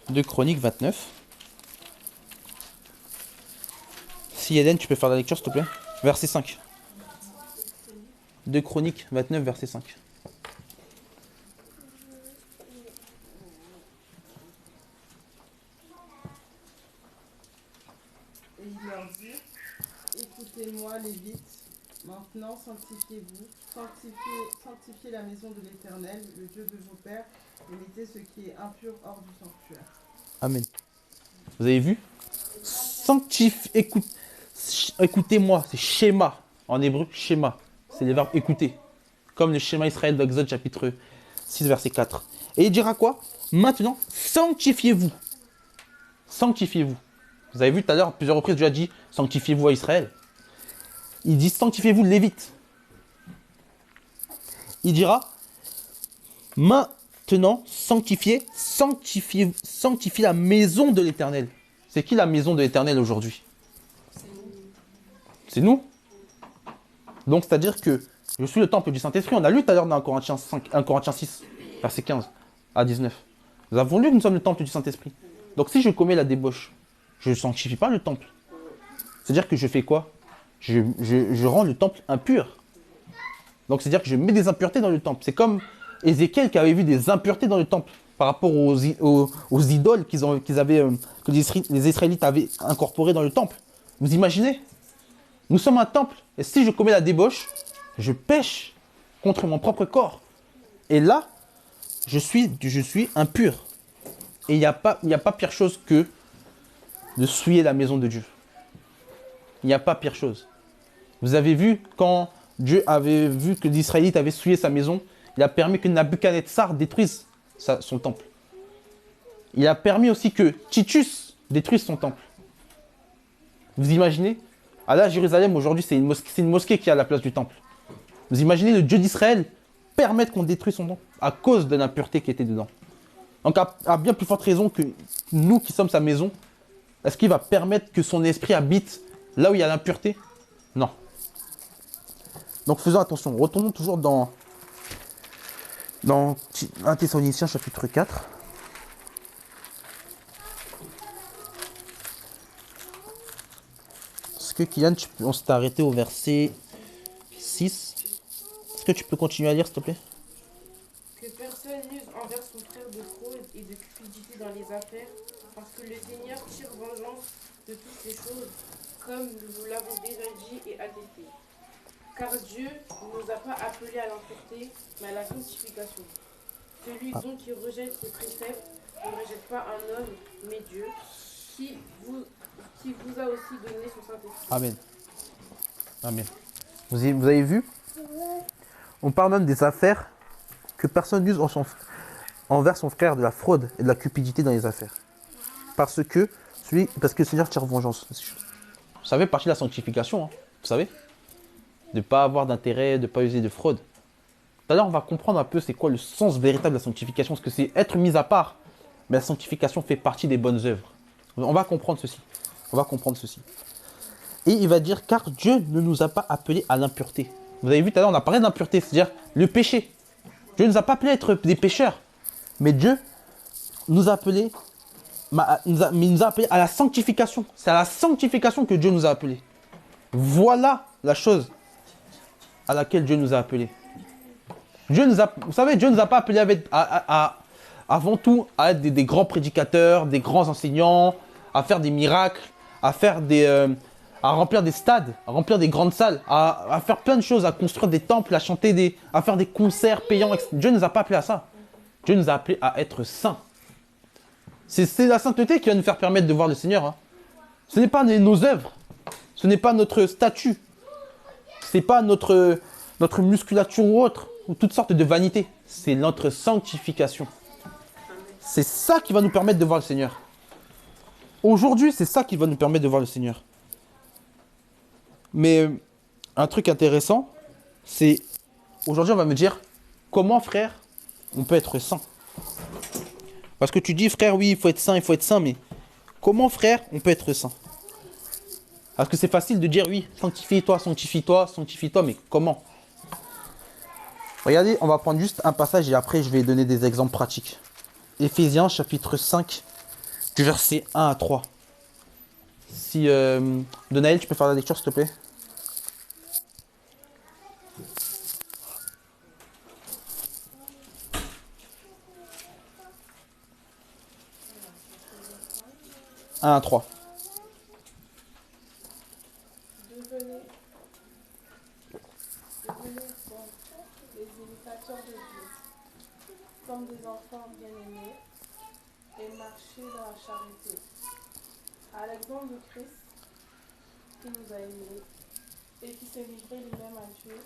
Deux Chroniques 29. Si Hélène, tu peux faire la lecture, s'il te plaît. Verset 5. 2 Chroniques 29, verset 5. Et il leur dit, écoutez-moi, Lévites, maintenant sanctifiez-vous, sanctifiez la maison de l'Éternel, le Dieu de vos pères, et mettez ce qui est impur hors du sanctuaire. Amen. Vous avez vu? Écoutez-moi, c'est schéma. En hébreu, schéma. C'est les verbes écouter. Comme le schéma Israël d'Exode chapitre 6, verset 4. Et il dira quoi? Maintenant, sanctifiez-vous. Sanctifiez-vous. Vous avez vu tout à l'heure, plusieurs reprises, Dieu a dit sanctifiez-vous à Israël. Il dit sanctifiez-vous Lévites. Il dira maintenant, sanctifiez la maison de l'Éternel. C'est qui la maison de l'Éternel aujourd'hui? C'est nous. Donc, c'est-à-dire que je suis le temple du Saint-Esprit. On a lu tout à l'heure dans 1 Corinthiens 6, verset 15 à 19. Nous avons lu que nous sommes le temple du Saint-Esprit. Donc, si je commets la débauche, je ne sanctifie pas le temple. C'est-à-dire que je fais quoi? Je rends le temple impur. Donc, c'est-à-dire que je mets des impuretés dans le temple. C'est comme Ézéchiel qui avait vu des impuretés dans le temple par rapport aux idoles que les Israélites avaient incorporées dans le temple. Vous imaginez? Nous sommes un temple, et si je commets la débauche, je pêche contre mon propre corps. Et là, je suis impur. Et il n'y a pas pire chose que de souiller la maison de Dieu. Il n'y a pas pire chose. Vous avez vu, quand Dieu avait vu que les Israélites avaient souillé sa maison, il a permis que Nabuchodonosor détruise son temple. Il a permis aussi que Titus détruise son temple. Vous imaginez? Allah à Jérusalem, aujourd'hui, c'est une mosquée qui est à la place du temple. Vous imaginez le Dieu d'Israël permettre qu'on détruise son temple à cause de l'impureté qui était dedans. Donc, à bien plus forte raison que nous qui sommes sa maison, est-ce qu'il va permettre que son esprit habite là où il y a l'impureté? Non. Donc, faisons attention. Retournons toujours dans 1 Thessaloniciens chapitre 4. Est-ce que Kylian, on s'est arrêté au verset 6. Est-ce que tu peux continuer à lire, s'il te plaît? Que personne n'use envers son frère de fraude et de cupidité dans les affaires, parce que le Seigneur tire vengeance de toutes ces choses, comme nous l'avons déjà dit et attesté. Car Dieu ne nous a pas appelés à l'impureté, mais à la sanctification. Celui donc qui rejette ses préceptes ne rejette pas un homme, mais Dieu, qui vous a aussi donné son Saint-Esprit. Amen. Amen. Vous avez vu? On parle même des affaires que personne n'use envers son frère, de la fraude et de la cupidité dans les affaires. Parce que le Seigneur tire vengeance. Vous savez, partie de la sanctification, hein, vous savez? De ne pas avoir d'intérêt, de ne pas user de fraude. Tout à l'heure, on va comprendre un peu c'est quoi le sens véritable de la sanctification, parce que c'est être mis à part. Mais la sanctification fait partie des bonnes œuvres. On va comprendre ceci. Et il va dire, car Dieu ne nous a pas appelés à l'impureté. Vous avez vu tout à l'heure, on a parlé d'impureté, c'est-à-dire le péché. Dieu ne nous a pas appelés à être des pécheurs. Mais Dieu nous a appelés, nous a appelés à la sanctification. C'est à la sanctification que Dieu nous a appelés. Voilà la chose à laquelle Dieu nous a appelés. Vous savez, Dieu ne nous a pas appelés avant tout à être des grands prédicateurs, des grands enseignants, à faire des miracles, à remplir des stades, à remplir des grandes salles, à faire plein de choses, à construire des temples, à chanter, à faire des concerts payants. Dieu ne nous a pas appelés à ça. Dieu nous a appelés à être saints. C'est la sainteté qui va nous faire permettre de voir le Seigneur. Hein. Ce n'est pas nos œuvres, ce n'est pas notre statut, ce n'est pas notre musculature ou autre, ou toutes sortes de vanités. C'est notre sanctification. C'est ça qui va nous permettre de voir le Seigneur. Aujourd'hui, c'est ça qui va nous permettre de voir le Seigneur. Mais un truc intéressant, c'est aujourd'hui on va me dire comment frère on peut être saint. Parce que tu dis frère oui il faut être saint, mais comment frère on peut être saint? Parce que c'est facile de dire oui sanctifie-toi, mais comment? Regardez, on va prendre juste un passage et après je vais donner des exemples pratiques. Éphésiens chapitre 5 du verset 1 à 3. Si Donaël, tu peux faire la lecture s'il te plaît. Un à 3. Devenez donc les imitateurs de Dieu, comme des enfants bien-aimés, et marchez dans la charité. À l'exemple de Christ, qui nous a aimés et qui s'est livré lui-même à Dieu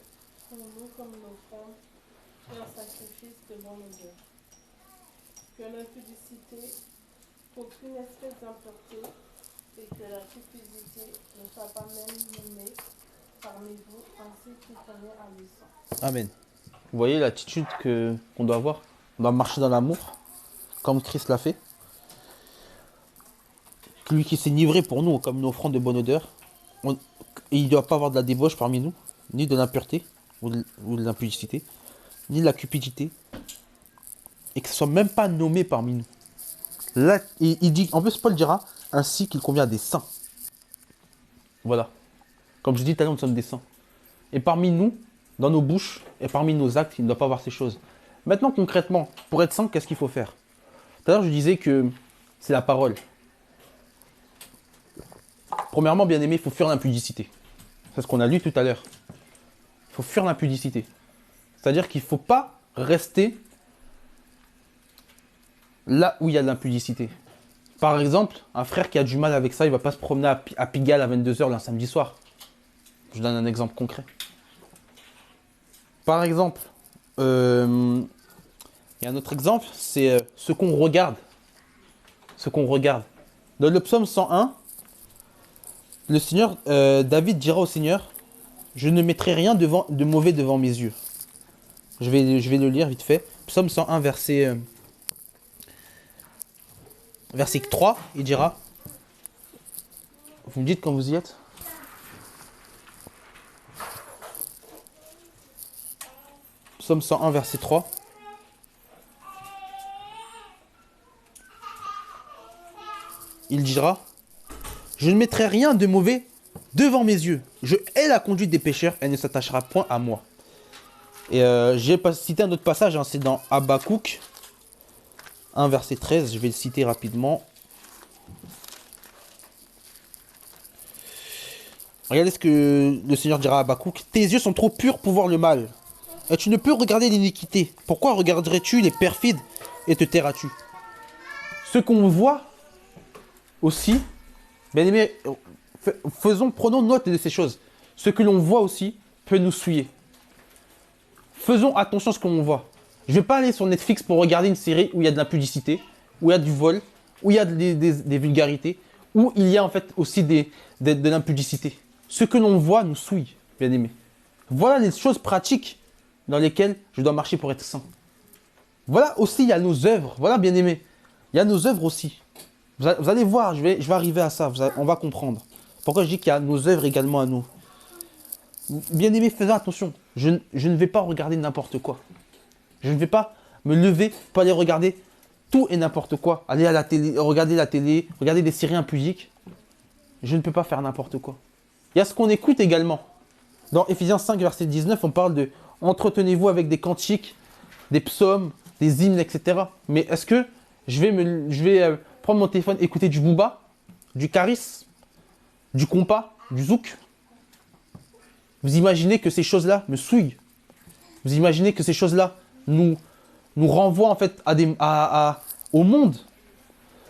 pour nous comme une offrande et un sacrifice de bonne odeur. Que l'impudicité, qu'aucune espèce d'impureté et que la cupidité ne soit pas même nommée parmi vous, ainsi qu'il connaît à l'essence. Amen. Vous voyez l'attitude qu'on doit avoir? On doit marcher dans l'amour, comme Christ l'a fait. Lui qui s'est livré pour nous comme une offrande de bonne odeur. Il ne doit pas avoir de la débauche parmi nous, ni de l'impureté, ou de l'impudicité, ni de la cupidité. Et que ce ne soit même pas nommé parmi nous. Là, il dit, en plus Paul dira, ainsi qu'il convient à des saints. Voilà. Comme je dis tout à l'heure, nous sommes des saints. Et parmi nous, dans nos bouches, et parmi nos actes, il ne doit pas avoir ces choses. Maintenant, concrètement, pour être saint, qu'est-ce qu'il faut faire? Tout à l'heure, je disais que c'est la parole. Premièrement, bien aimé, il faut fuir l'impudicité. C'est ce qu'on a lu tout à l'heure. Il faut fuir l'impudicité. C'est-à-dire qu'il ne faut pas rester là où il y a de l'impudicité. Par exemple, un frère qui a du mal avec ça, il ne va pas se promener à Pigalle à 22h le samedi soir. Je donne un exemple concret. Par exemple, il y a un autre exemple, c'est ce qu'on regarde. Ce qu'on regarde. Dans le psaume 101, le Seigneur, David dira au Seigneur, je ne mettrai rien de mauvais devant mes yeux. Je vais le lire vite fait. Psaume 101, verset 3, il dira, vous me dites quand vous y êtes? Psaume 101, verset 3. Il dira, je ne mettrai rien de mauvais devant mes yeux. Je hais la conduite des pécheurs, elle ne s'attachera point à moi. Et j'ai cité un autre passage, hein, c'est dans Habakkuk 1, verset 13. Je vais le citer rapidement. Regardez ce que le Seigneur dira à Habakkuk. Tes yeux sont trop purs pour voir le mal. Et tu ne peux regarder l'iniquité. Pourquoi regarderais-tu les perfides et te tairas-tu? Ce qu'on voit aussi, bien aimé, prenons note de ces choses. Ce que l'on voit aussi peut nous souiller. Faisons attention à ce qu'on voit. Je ne vais pas aller sur Netflix pour regarder une série où il y a de l'impudicité, où il y a du vol, où il y a des vulgarités, où il y a en fait aussi de l'impudicité. Ce que l'on voit nous souille, bien aimé. Voilà les choses pratiques dans lesquelles je dois marcher pour être saint. Voilà aussi, il y a nos œuvres. Voilà, bien aimé. Il y a nos œuvres aussi. Vous allez voir, je vais arriver à ça. On va comprendre. Pourquoi je dis qu'il y a nos œuvres également à nous. Bien aimé, faisons attention. Je ne vais pas regarder n'importe quoi. Je ne vais pas me lever pour aller regarder tout et n'importe quoi. Aller à la télé, regarder des séries impudiques. Je ne peux pas faire n'importe quoi. Il y a ce qu'on écoute également. Dans Éphésiens 5, verset 19, on parle de « Entretenez-vous avec des cantiques, des psaumes, des hymnes, etc. » Mais est-ce que je vais prendre mon téléphone, écouter du booba, du karis, du compas, du zouk? Vous imaginez que ces choses-là me souillent? Vous imaginez que ces choses-là nous renvoient en fait au monde?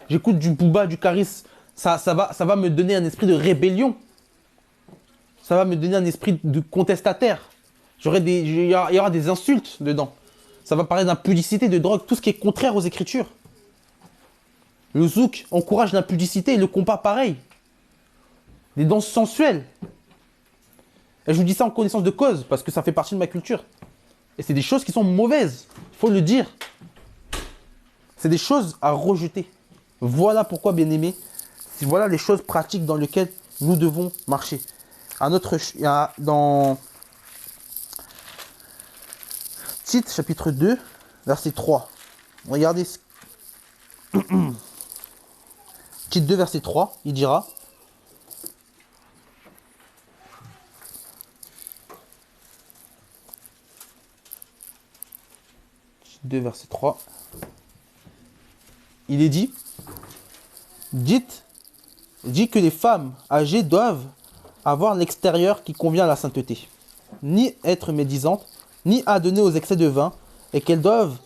J'écoute du booba, du karis, ça va me donner un esprit de rébellion. Ça va me donner un esprit de contestataire. Il y aura des insultes dedans. Ça va parler d'impudicité, de drogue, tout ce qui est contraire aux Écritures. Le zouk encourage l'impudicité et le compas pareil. Des danses sensuelles. Et je vous dis ça en connaissance de cause, parce que ça fait partie de ma culture. Et c'est des choses qui sont mauvaises. Il faut le dire. C'est des choses à rejeter. Voilà pourquoi, bien aimé, voilà les choses pratiques dans lesquelles nous devons marcher. Dans Tite, chapitre 2, verset 3. Regardez. Tite 2, verset 3, il dira. Tite 2, verset 3. Il est dit. Dit que les femmes âgées doivent avoir l'extérieur qui convient à la sainteté, ni être médisantes, ni adonner aux excès de vin, et qu'elles doivent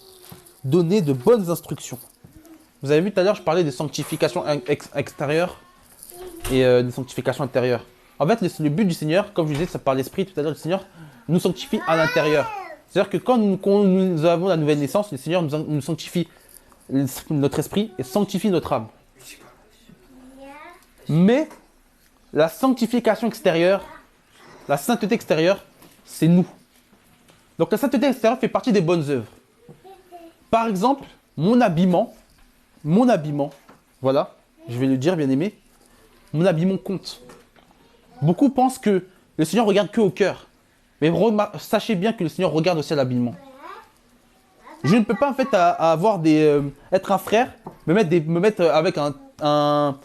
donner de bonnes instructions. Vous avez vu tout à l'heure, je parlais de sanctification extérieure et de sanctification intérieure. En fait, le but du Seigneur, comme je disais, ça par l'Esprit tout à l'heure, le Seigneur nous sanctifie à l'intérieur. C'est-à-dire que quand nous avons la nouvelle naissance, le Seigneur nous sanctifie notre esprit et sanctifie notre âme. Mais la sanctification extérieure, la sainteté extérieure, c'est nous. Donc la sainteté extérieure fait partie des bonnes œuvres. Par exemple, mon habillement, voilà, je vais le dire bien aimé, mon habillement compte. Beaucoup pensent que le Seigneur regarde que au cœur. Mais sachez bien que le Seigneur regarde aussi à l'habillement. Je ne peux pas en fait être un frère, me mettre avec comment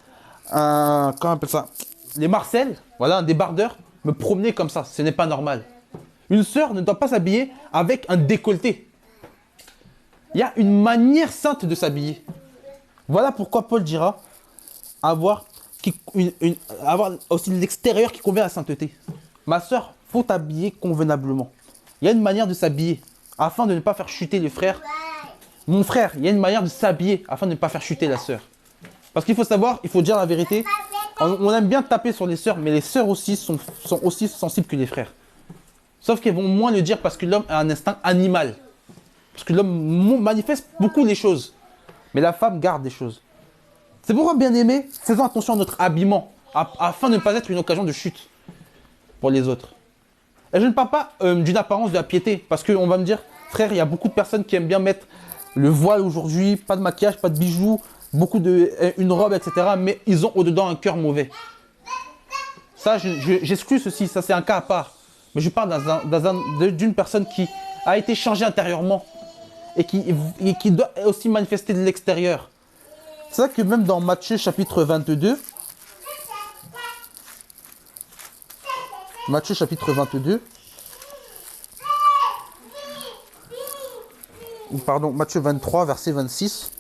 on appelle ça, les Marcel, voilà, un débardeur, me promener comme ça, ce n'est pas normal. Une sœur ne doit pas s'habiller avec un décolleté. Il y a une manière sainte de s'habiller. Voilà pourquoi Paul dira avoir aussi l'extérieur qui convient à la sainteté. Ma sœur, faut t'habiller convenablement. Il y a une manière de s'habiller afin de ne pas faire chuter le frère. Mon frère, il y a une manière de s'habiller afin de ne pas faire chuter la sœur. Parce qu'il faut savoir, il faut dire la vérité. On aime bien taper sur les sœurs, mais les sœurs aussi sont aussi sensibles que les frères. Sauf qu'elles vont moins le dire parce que l'homme a un instinct animal. Parce que l'homme manifeste beaucoup les choses. Mais la femme garde des choses. C'est pourquoi, bien aimé, faisons attention à notre habillement. afin de ne pas être une occasion de chute pour les autres. Et je ne parle pas d'une apparence de la piété, parce qu'on va me dire, frère, il y a beaucoup de personnes qui aiment bien mettre le voile aujourd'hui, pas de maquillage, pas de bijoux, une robe, etc. Mais ils ont au-dedans un cœur mauvais. Ça, j'exclus ceci, ça c'est un cas à part. Mais je parle d'une personne qui a été changée intérieurement et qui doit aussi manifester de l'extérieur. C'est ça que même dans Matthieu chapitre 22, Matthieu chapitre 22, pardon, Matthieu 23, verset 26,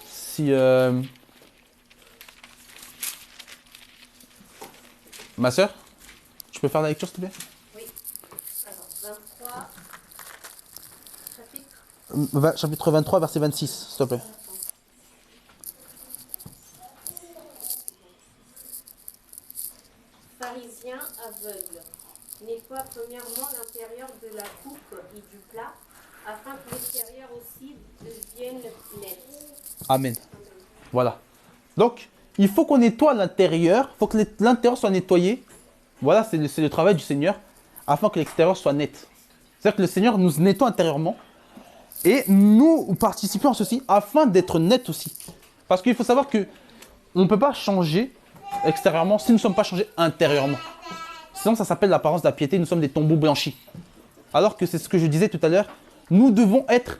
si... Ma soeur, tu peux faire la lecture s'il te plaît? Oui. Alors, 23, chapitre 23, verset 26, s'il te plaît. Pharisiens aveugles, nettoie premièrement l'intérieur de la coupe et du plat, afin que l'extérieur aussi devienne net. Amen. Voilà. Donc, il faut qu'on nettoie l'intérieur, il faut que l'intérieur soit nettoyé. Voilà, c'est le travail du Seigneur, afin que l'extérieur soit net. C'est-à-dire que le Seigneur nous nettoie intérieurement, et nous participons à ceci, afin d'être net aussi. Parce qu'il faut savoir que on ne peut pas changer extérieurement si nous ne sommes pas changés intérieurement. Sinon, ça s'appelle l'apparence de la piété, nous sommes des tombeaux blanchis. Alors que c'est ce que je disais tout à l'heure, nous devons être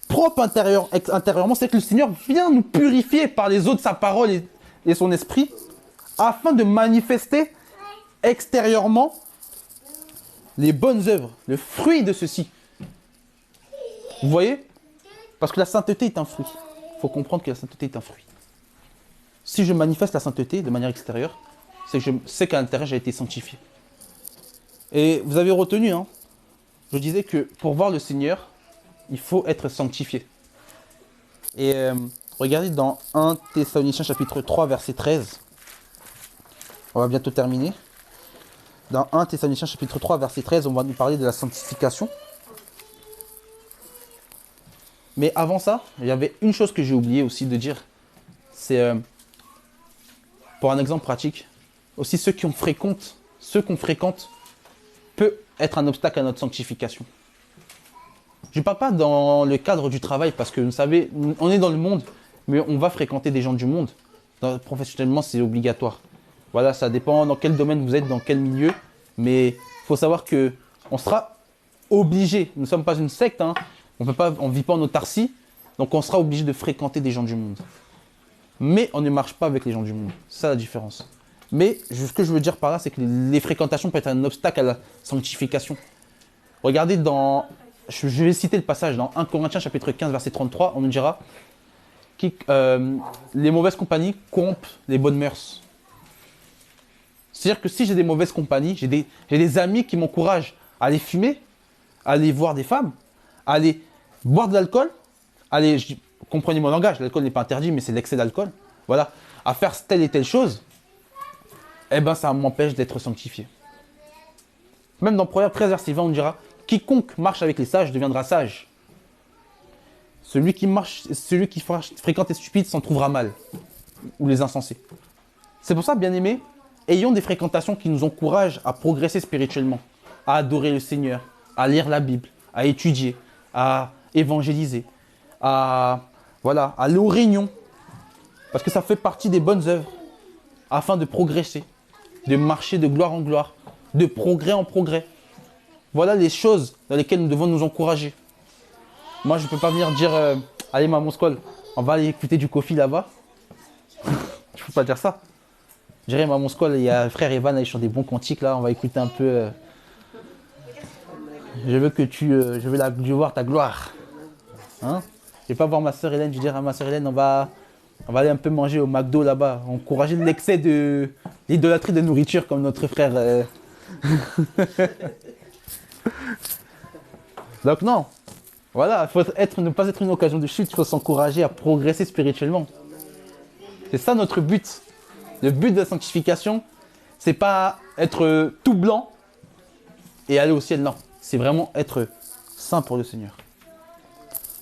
propres intérieurement, c'est que le Seigneur vient nous purifier par les eaux de sa parole et son esprit, afin de manifester extérieurement les bonnes œuvres, le fruit de ceci. Vous voyez? Parce que la sainteté est un fruit. Il faut comprendre que la sainteté est un fruit. Si je manifeste la sainteté de manière extérieure, c'est que je sais qu'à l'intérieur, j'ai été sanctifié. Et vous avez retenu, hein, je disais que pour voir le Seigneur, il faut être sanctifié. Et regardez dans 1 Thessaloniciens chapitre 3, verset 13. On va bientôt terminer. Dans 1 Thessaloniciens chapitre 3, verset 13, on va nous parler de la sanctification. Mais avant ça, il y avait une chose que j'ai oublié aussi de dire. C'est, pour un exemple pratique, aussi ceux qu'on fréquente peut être un obstacle à notre sanctification. Je ne parle pas dans le cadre du travail, parce que vous savez, on est dans le monde, mais on va fréquenter des gens du monde. Professionnellement, c'est obligatoire. Voilà, ça dépend dans quel domaine vous êtes, dans quel milieu, mais il faut savoir qu'on sera obligé. Nous ne sommes pas une secte, hein. On ne vit pas en autarcie, donc on sera obligé de fréquenter des gens du monde. Mais on ne marche pas avec les gens du monde. C'est ça la différence. Mais ce que je veux dire par là, c'est que les fréquentations peuvent être un obstacle à la sanctification. Regardez je vais citer le passage dans 1 Corinthiens chapitre 15 verset 33, on nous dira les mauvaises compagnies corrompent les bonnes mœurs. C'est-à-dire que si j'ai des mauvaises compagnies, j'ai des amis qui m'encouragent à aller fumer, à aller voir des femmes, à aller boire de l'alcool, comprenez mon langage, l'alcool n'est pas interdit, mais c'est l'excès d'alcool, voilà, à faire telle et telle chose, eh bien ça m'empêche d'être sanctifié. Même dans Proverbe 13 verset 20, on dira « Quiconque marche avec les sages deviendra sage. Celui qui fréquente les stupides s'en trouvera mal. » Ou les insensés. C'est pour ça, bien aimés, ayons des fréquentations qui nous encouragent à progresser spirituellement, à adorer le Seigneur, à lire la Bible, à étudier, à évangéliser, à aller aux réunions. Parce que ça fait partie des bonnes œuvres, afin de progresser, de marcher de gloire en gloire, de progrès en progrès. Voilà les choses dans lesquelles nous devons nous encourager. Moi, je ne peux pas venir dire allez, maman Skol, on va aller écouter du Kofi là-bas. Je ne peux pas dire ça. Je dirais, maman Skol, il y a frère Evan, ils chantent des bons cantiques là, on va écouter un peu. Je veux voir ta gloire. Hein? Je ne vais pas voir ma soeur Hélène, je vais dire à ma soeur Hélène, on va aller un peu manger au McDo là-bas, encourager l'excès de l'idolâtrie de nourriture comme notre frère. Donc non, voilà, il faut ne pas être une occasion de chute, il faut s'encourager à progresser spirituellement. C'est ça notre but. Le but de la sanctification, c'est pas être tout blanc et aller au ciel, non. C'est vraiment être saint pour le Seigneur.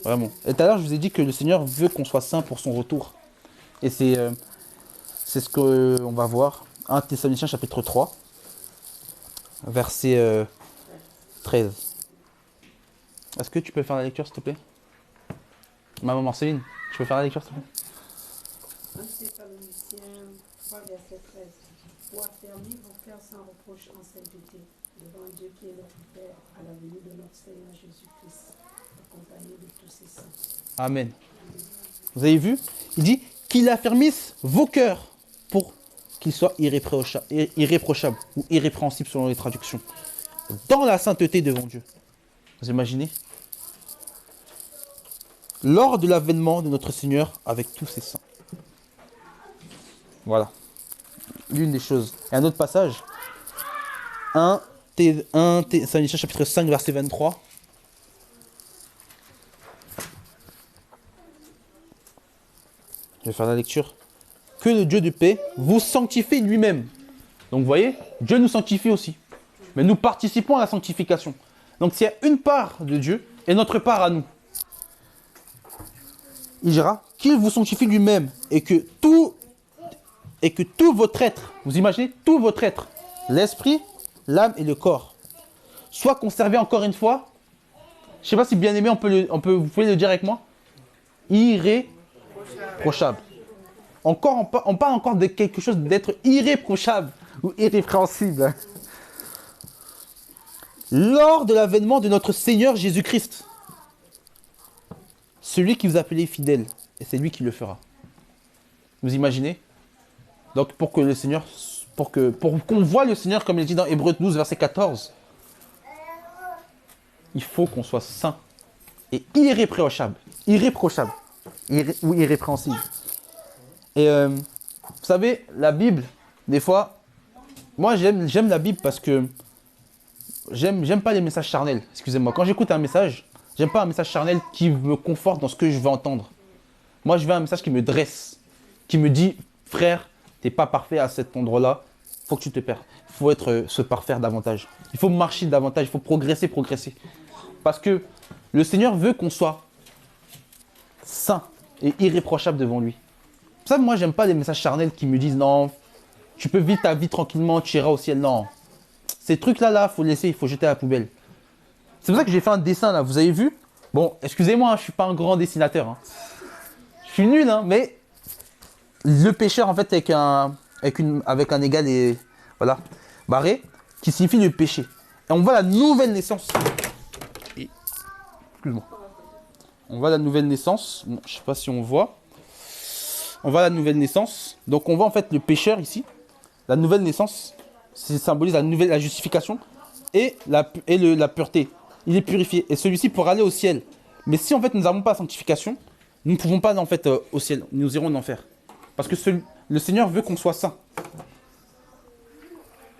Vraiment. Et tout à l'heure, je vous ai dit que le Seigneur veut qu'on soit saint pour son retour. Et c'est c'est ce qu'on va voir. 1 Thessaloniciens chapitre 3, verset 13. Est-ce que tu peux faire la lecture, s'il te plaît? Maman Marceline, tu peux faire la lecture, s'il te plaît? 1 Thessaloniciens 3, verset 13. Pour affermir vos cœurs sans reproche en sainteté, devant Dieu qui est notre Père, à la venue de notre Seigneur Jésus-Christ, accompagné de tous ses saints. Amen. Vous avez vu? Il dit qu'il affermisse vos cœurs pour qu'ils soient irréprochables ou irrépréhensibles selon les traductions. Dans la sainteté devant Dieu. Vous imaginez? Lors de l'avènement de notre Seigneur avec tous ses saints. Voilà. L'une des choses. Et un autre passage. 1 Thessaloniciens chapitre 5 verset 23. Je vais faire la lecture. Que le Dieu de paix vous sanctifie lui-même. Donc vous voyez, Dieu nous sanctifie aussi. Mais nous participons à la sanctification. Donc s'il y a une part de Dieu et notre part à nous. Il dira qu'il vous sanctifie lui-même et que tout votre être, vous imaginez, tout votre être, l'esprit, l'âme et le corps, soit conservé encore une fois. Je ne sais pas si bien aimé, vous pouvez le dire avec moi. Irréprochable. On parle encore de quelque chose d'être irréprochable ou irrépréhensible. Lors de l'avènement de notre Seigneur Jésus-Christ, celui qui vous appelait fidèle, et c'est lui qui le fera. Vous imaginez? Donc pour que le Seigneur, pour qu'on voit le Seigneur, comme il dit dans Hébreux 12, verset 14, il faut qu'on soit saint et irréprochable ou irrépréhensible. Et vous savez, la Bible, des fois, moi j'aime la Bible parce que j'aime pas les messages charnels. Excusez-moi, quand j'écoute un message, j'aime pas un message charnel qui me conforte dans ce que je veux entendre. Moi, je veux un message qui me dresse, qui me dit, frère, t'es pas parfait à cet endroit-là, faut que tu te perds. Il faut se parfaire davantage. Il faut marcher davantage, il faut progresser. Parce que le Seigneur veut qu'on soit saint et irréprochable devant lui. Pour ça, moi, j'aime pas les messages charnels qui me disent, non, tu peux vivre ta vie tranquillement, tu iras au ciel. Non. Ces trucs-là, faut laisser, il faut jeter à la poubelle. C'est pour ça que j'ai fait un dessin, là, vous avez vu? Bon, excusez-moi, je ne suis pas un grand dessinateur. Hein. Je suis nul, hein, mais le pécheur, en fait, avec un égal et voilà, barré, qui signifie le péché. Et on voit la nouvelle naissance. Excuse-moi. On voit la nouvelle naissance. Bon, je ne sais pas si on voit. On voit la nouvelle naissance. Donc, on voit en fait le pécheur ici. La nouvelle naissance, ça symbolise la justification et la pureté. Il est purifié. Et celui-ci pourra aller au ciel. Mais si en fait nous n'avons pas la sanctification, nous ne pouvons pas en fait au ciel. Nous irons en enfer. Parce que le Seigneur veut qu'on soit saint.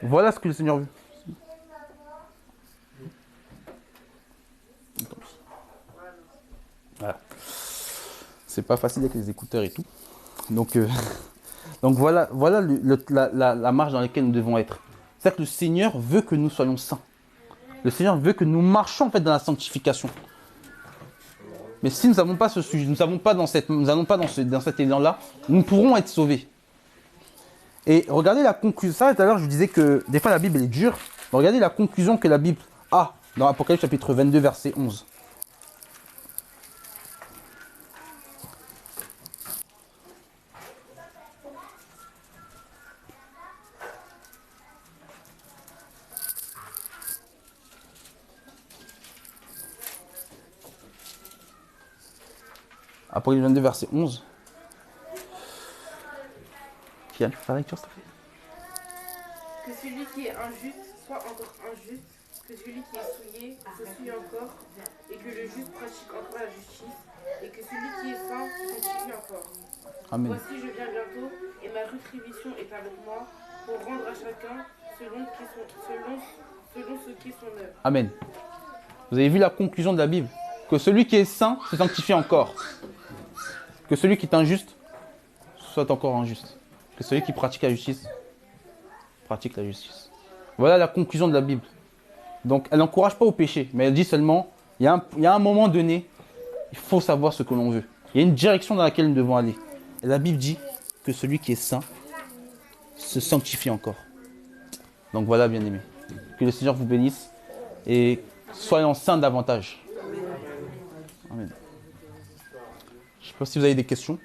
Voilà ce que le Seigneur veut. Voilà. C'est pas facile avec les écouteurs et tout. Donc voilà la marche dans laquelle nous devons être. C'est-à-dire que le Seigneur veut que nous soyons saints. Le Seigneur veut que nous marchions en fait dans la sanctification. Mais si nous n'avons pas ce sujet, nous n'allons pas dans cet élan-là, nous pourrons être sauvés. Et regardez la conclusion. Ça, tout à l'heure, je vous disais que des fois la Bible est dure. Regardez la conclusion que la Bible a dans Apocalypse chapitre 22, verset 11. Apocalypse 22, verset 11. Qui a fait la lecture, s'il te plaît? Que celui qui est injuste soit encore injuste, que celui qui est souillé se souille encore, et que le juste pratique encore la justice, et que celui qui est saint se sanctifie encore. Amen. Voici, je viens bientôt, et ma rétribution est avec moi, pour rendre à chacun selon ce qui est son œuvre. Amen. Vous avez vu la conclusion de la Bible? Que celui qui est saint se sanctifie encore. Que celui qui est injuste soit encore injuste. Que celui qui pratique la justice pratique la justice. Voilà la conclusion de la Bible. Donc elle n'encourage pas au péché, mais elle dit seulement, il y a un moment donné, il faut savoir ce que l'on veut. Il y a une direction dans laquelle nous devons aller. Et la Bible dit que celui qui est saint se sanctifier encore. Donc voilà, bien-aimés. Que le Seigneur vous bénisse et soyons saints davantage. Amen. Je ne sais pas si vous avez des questions.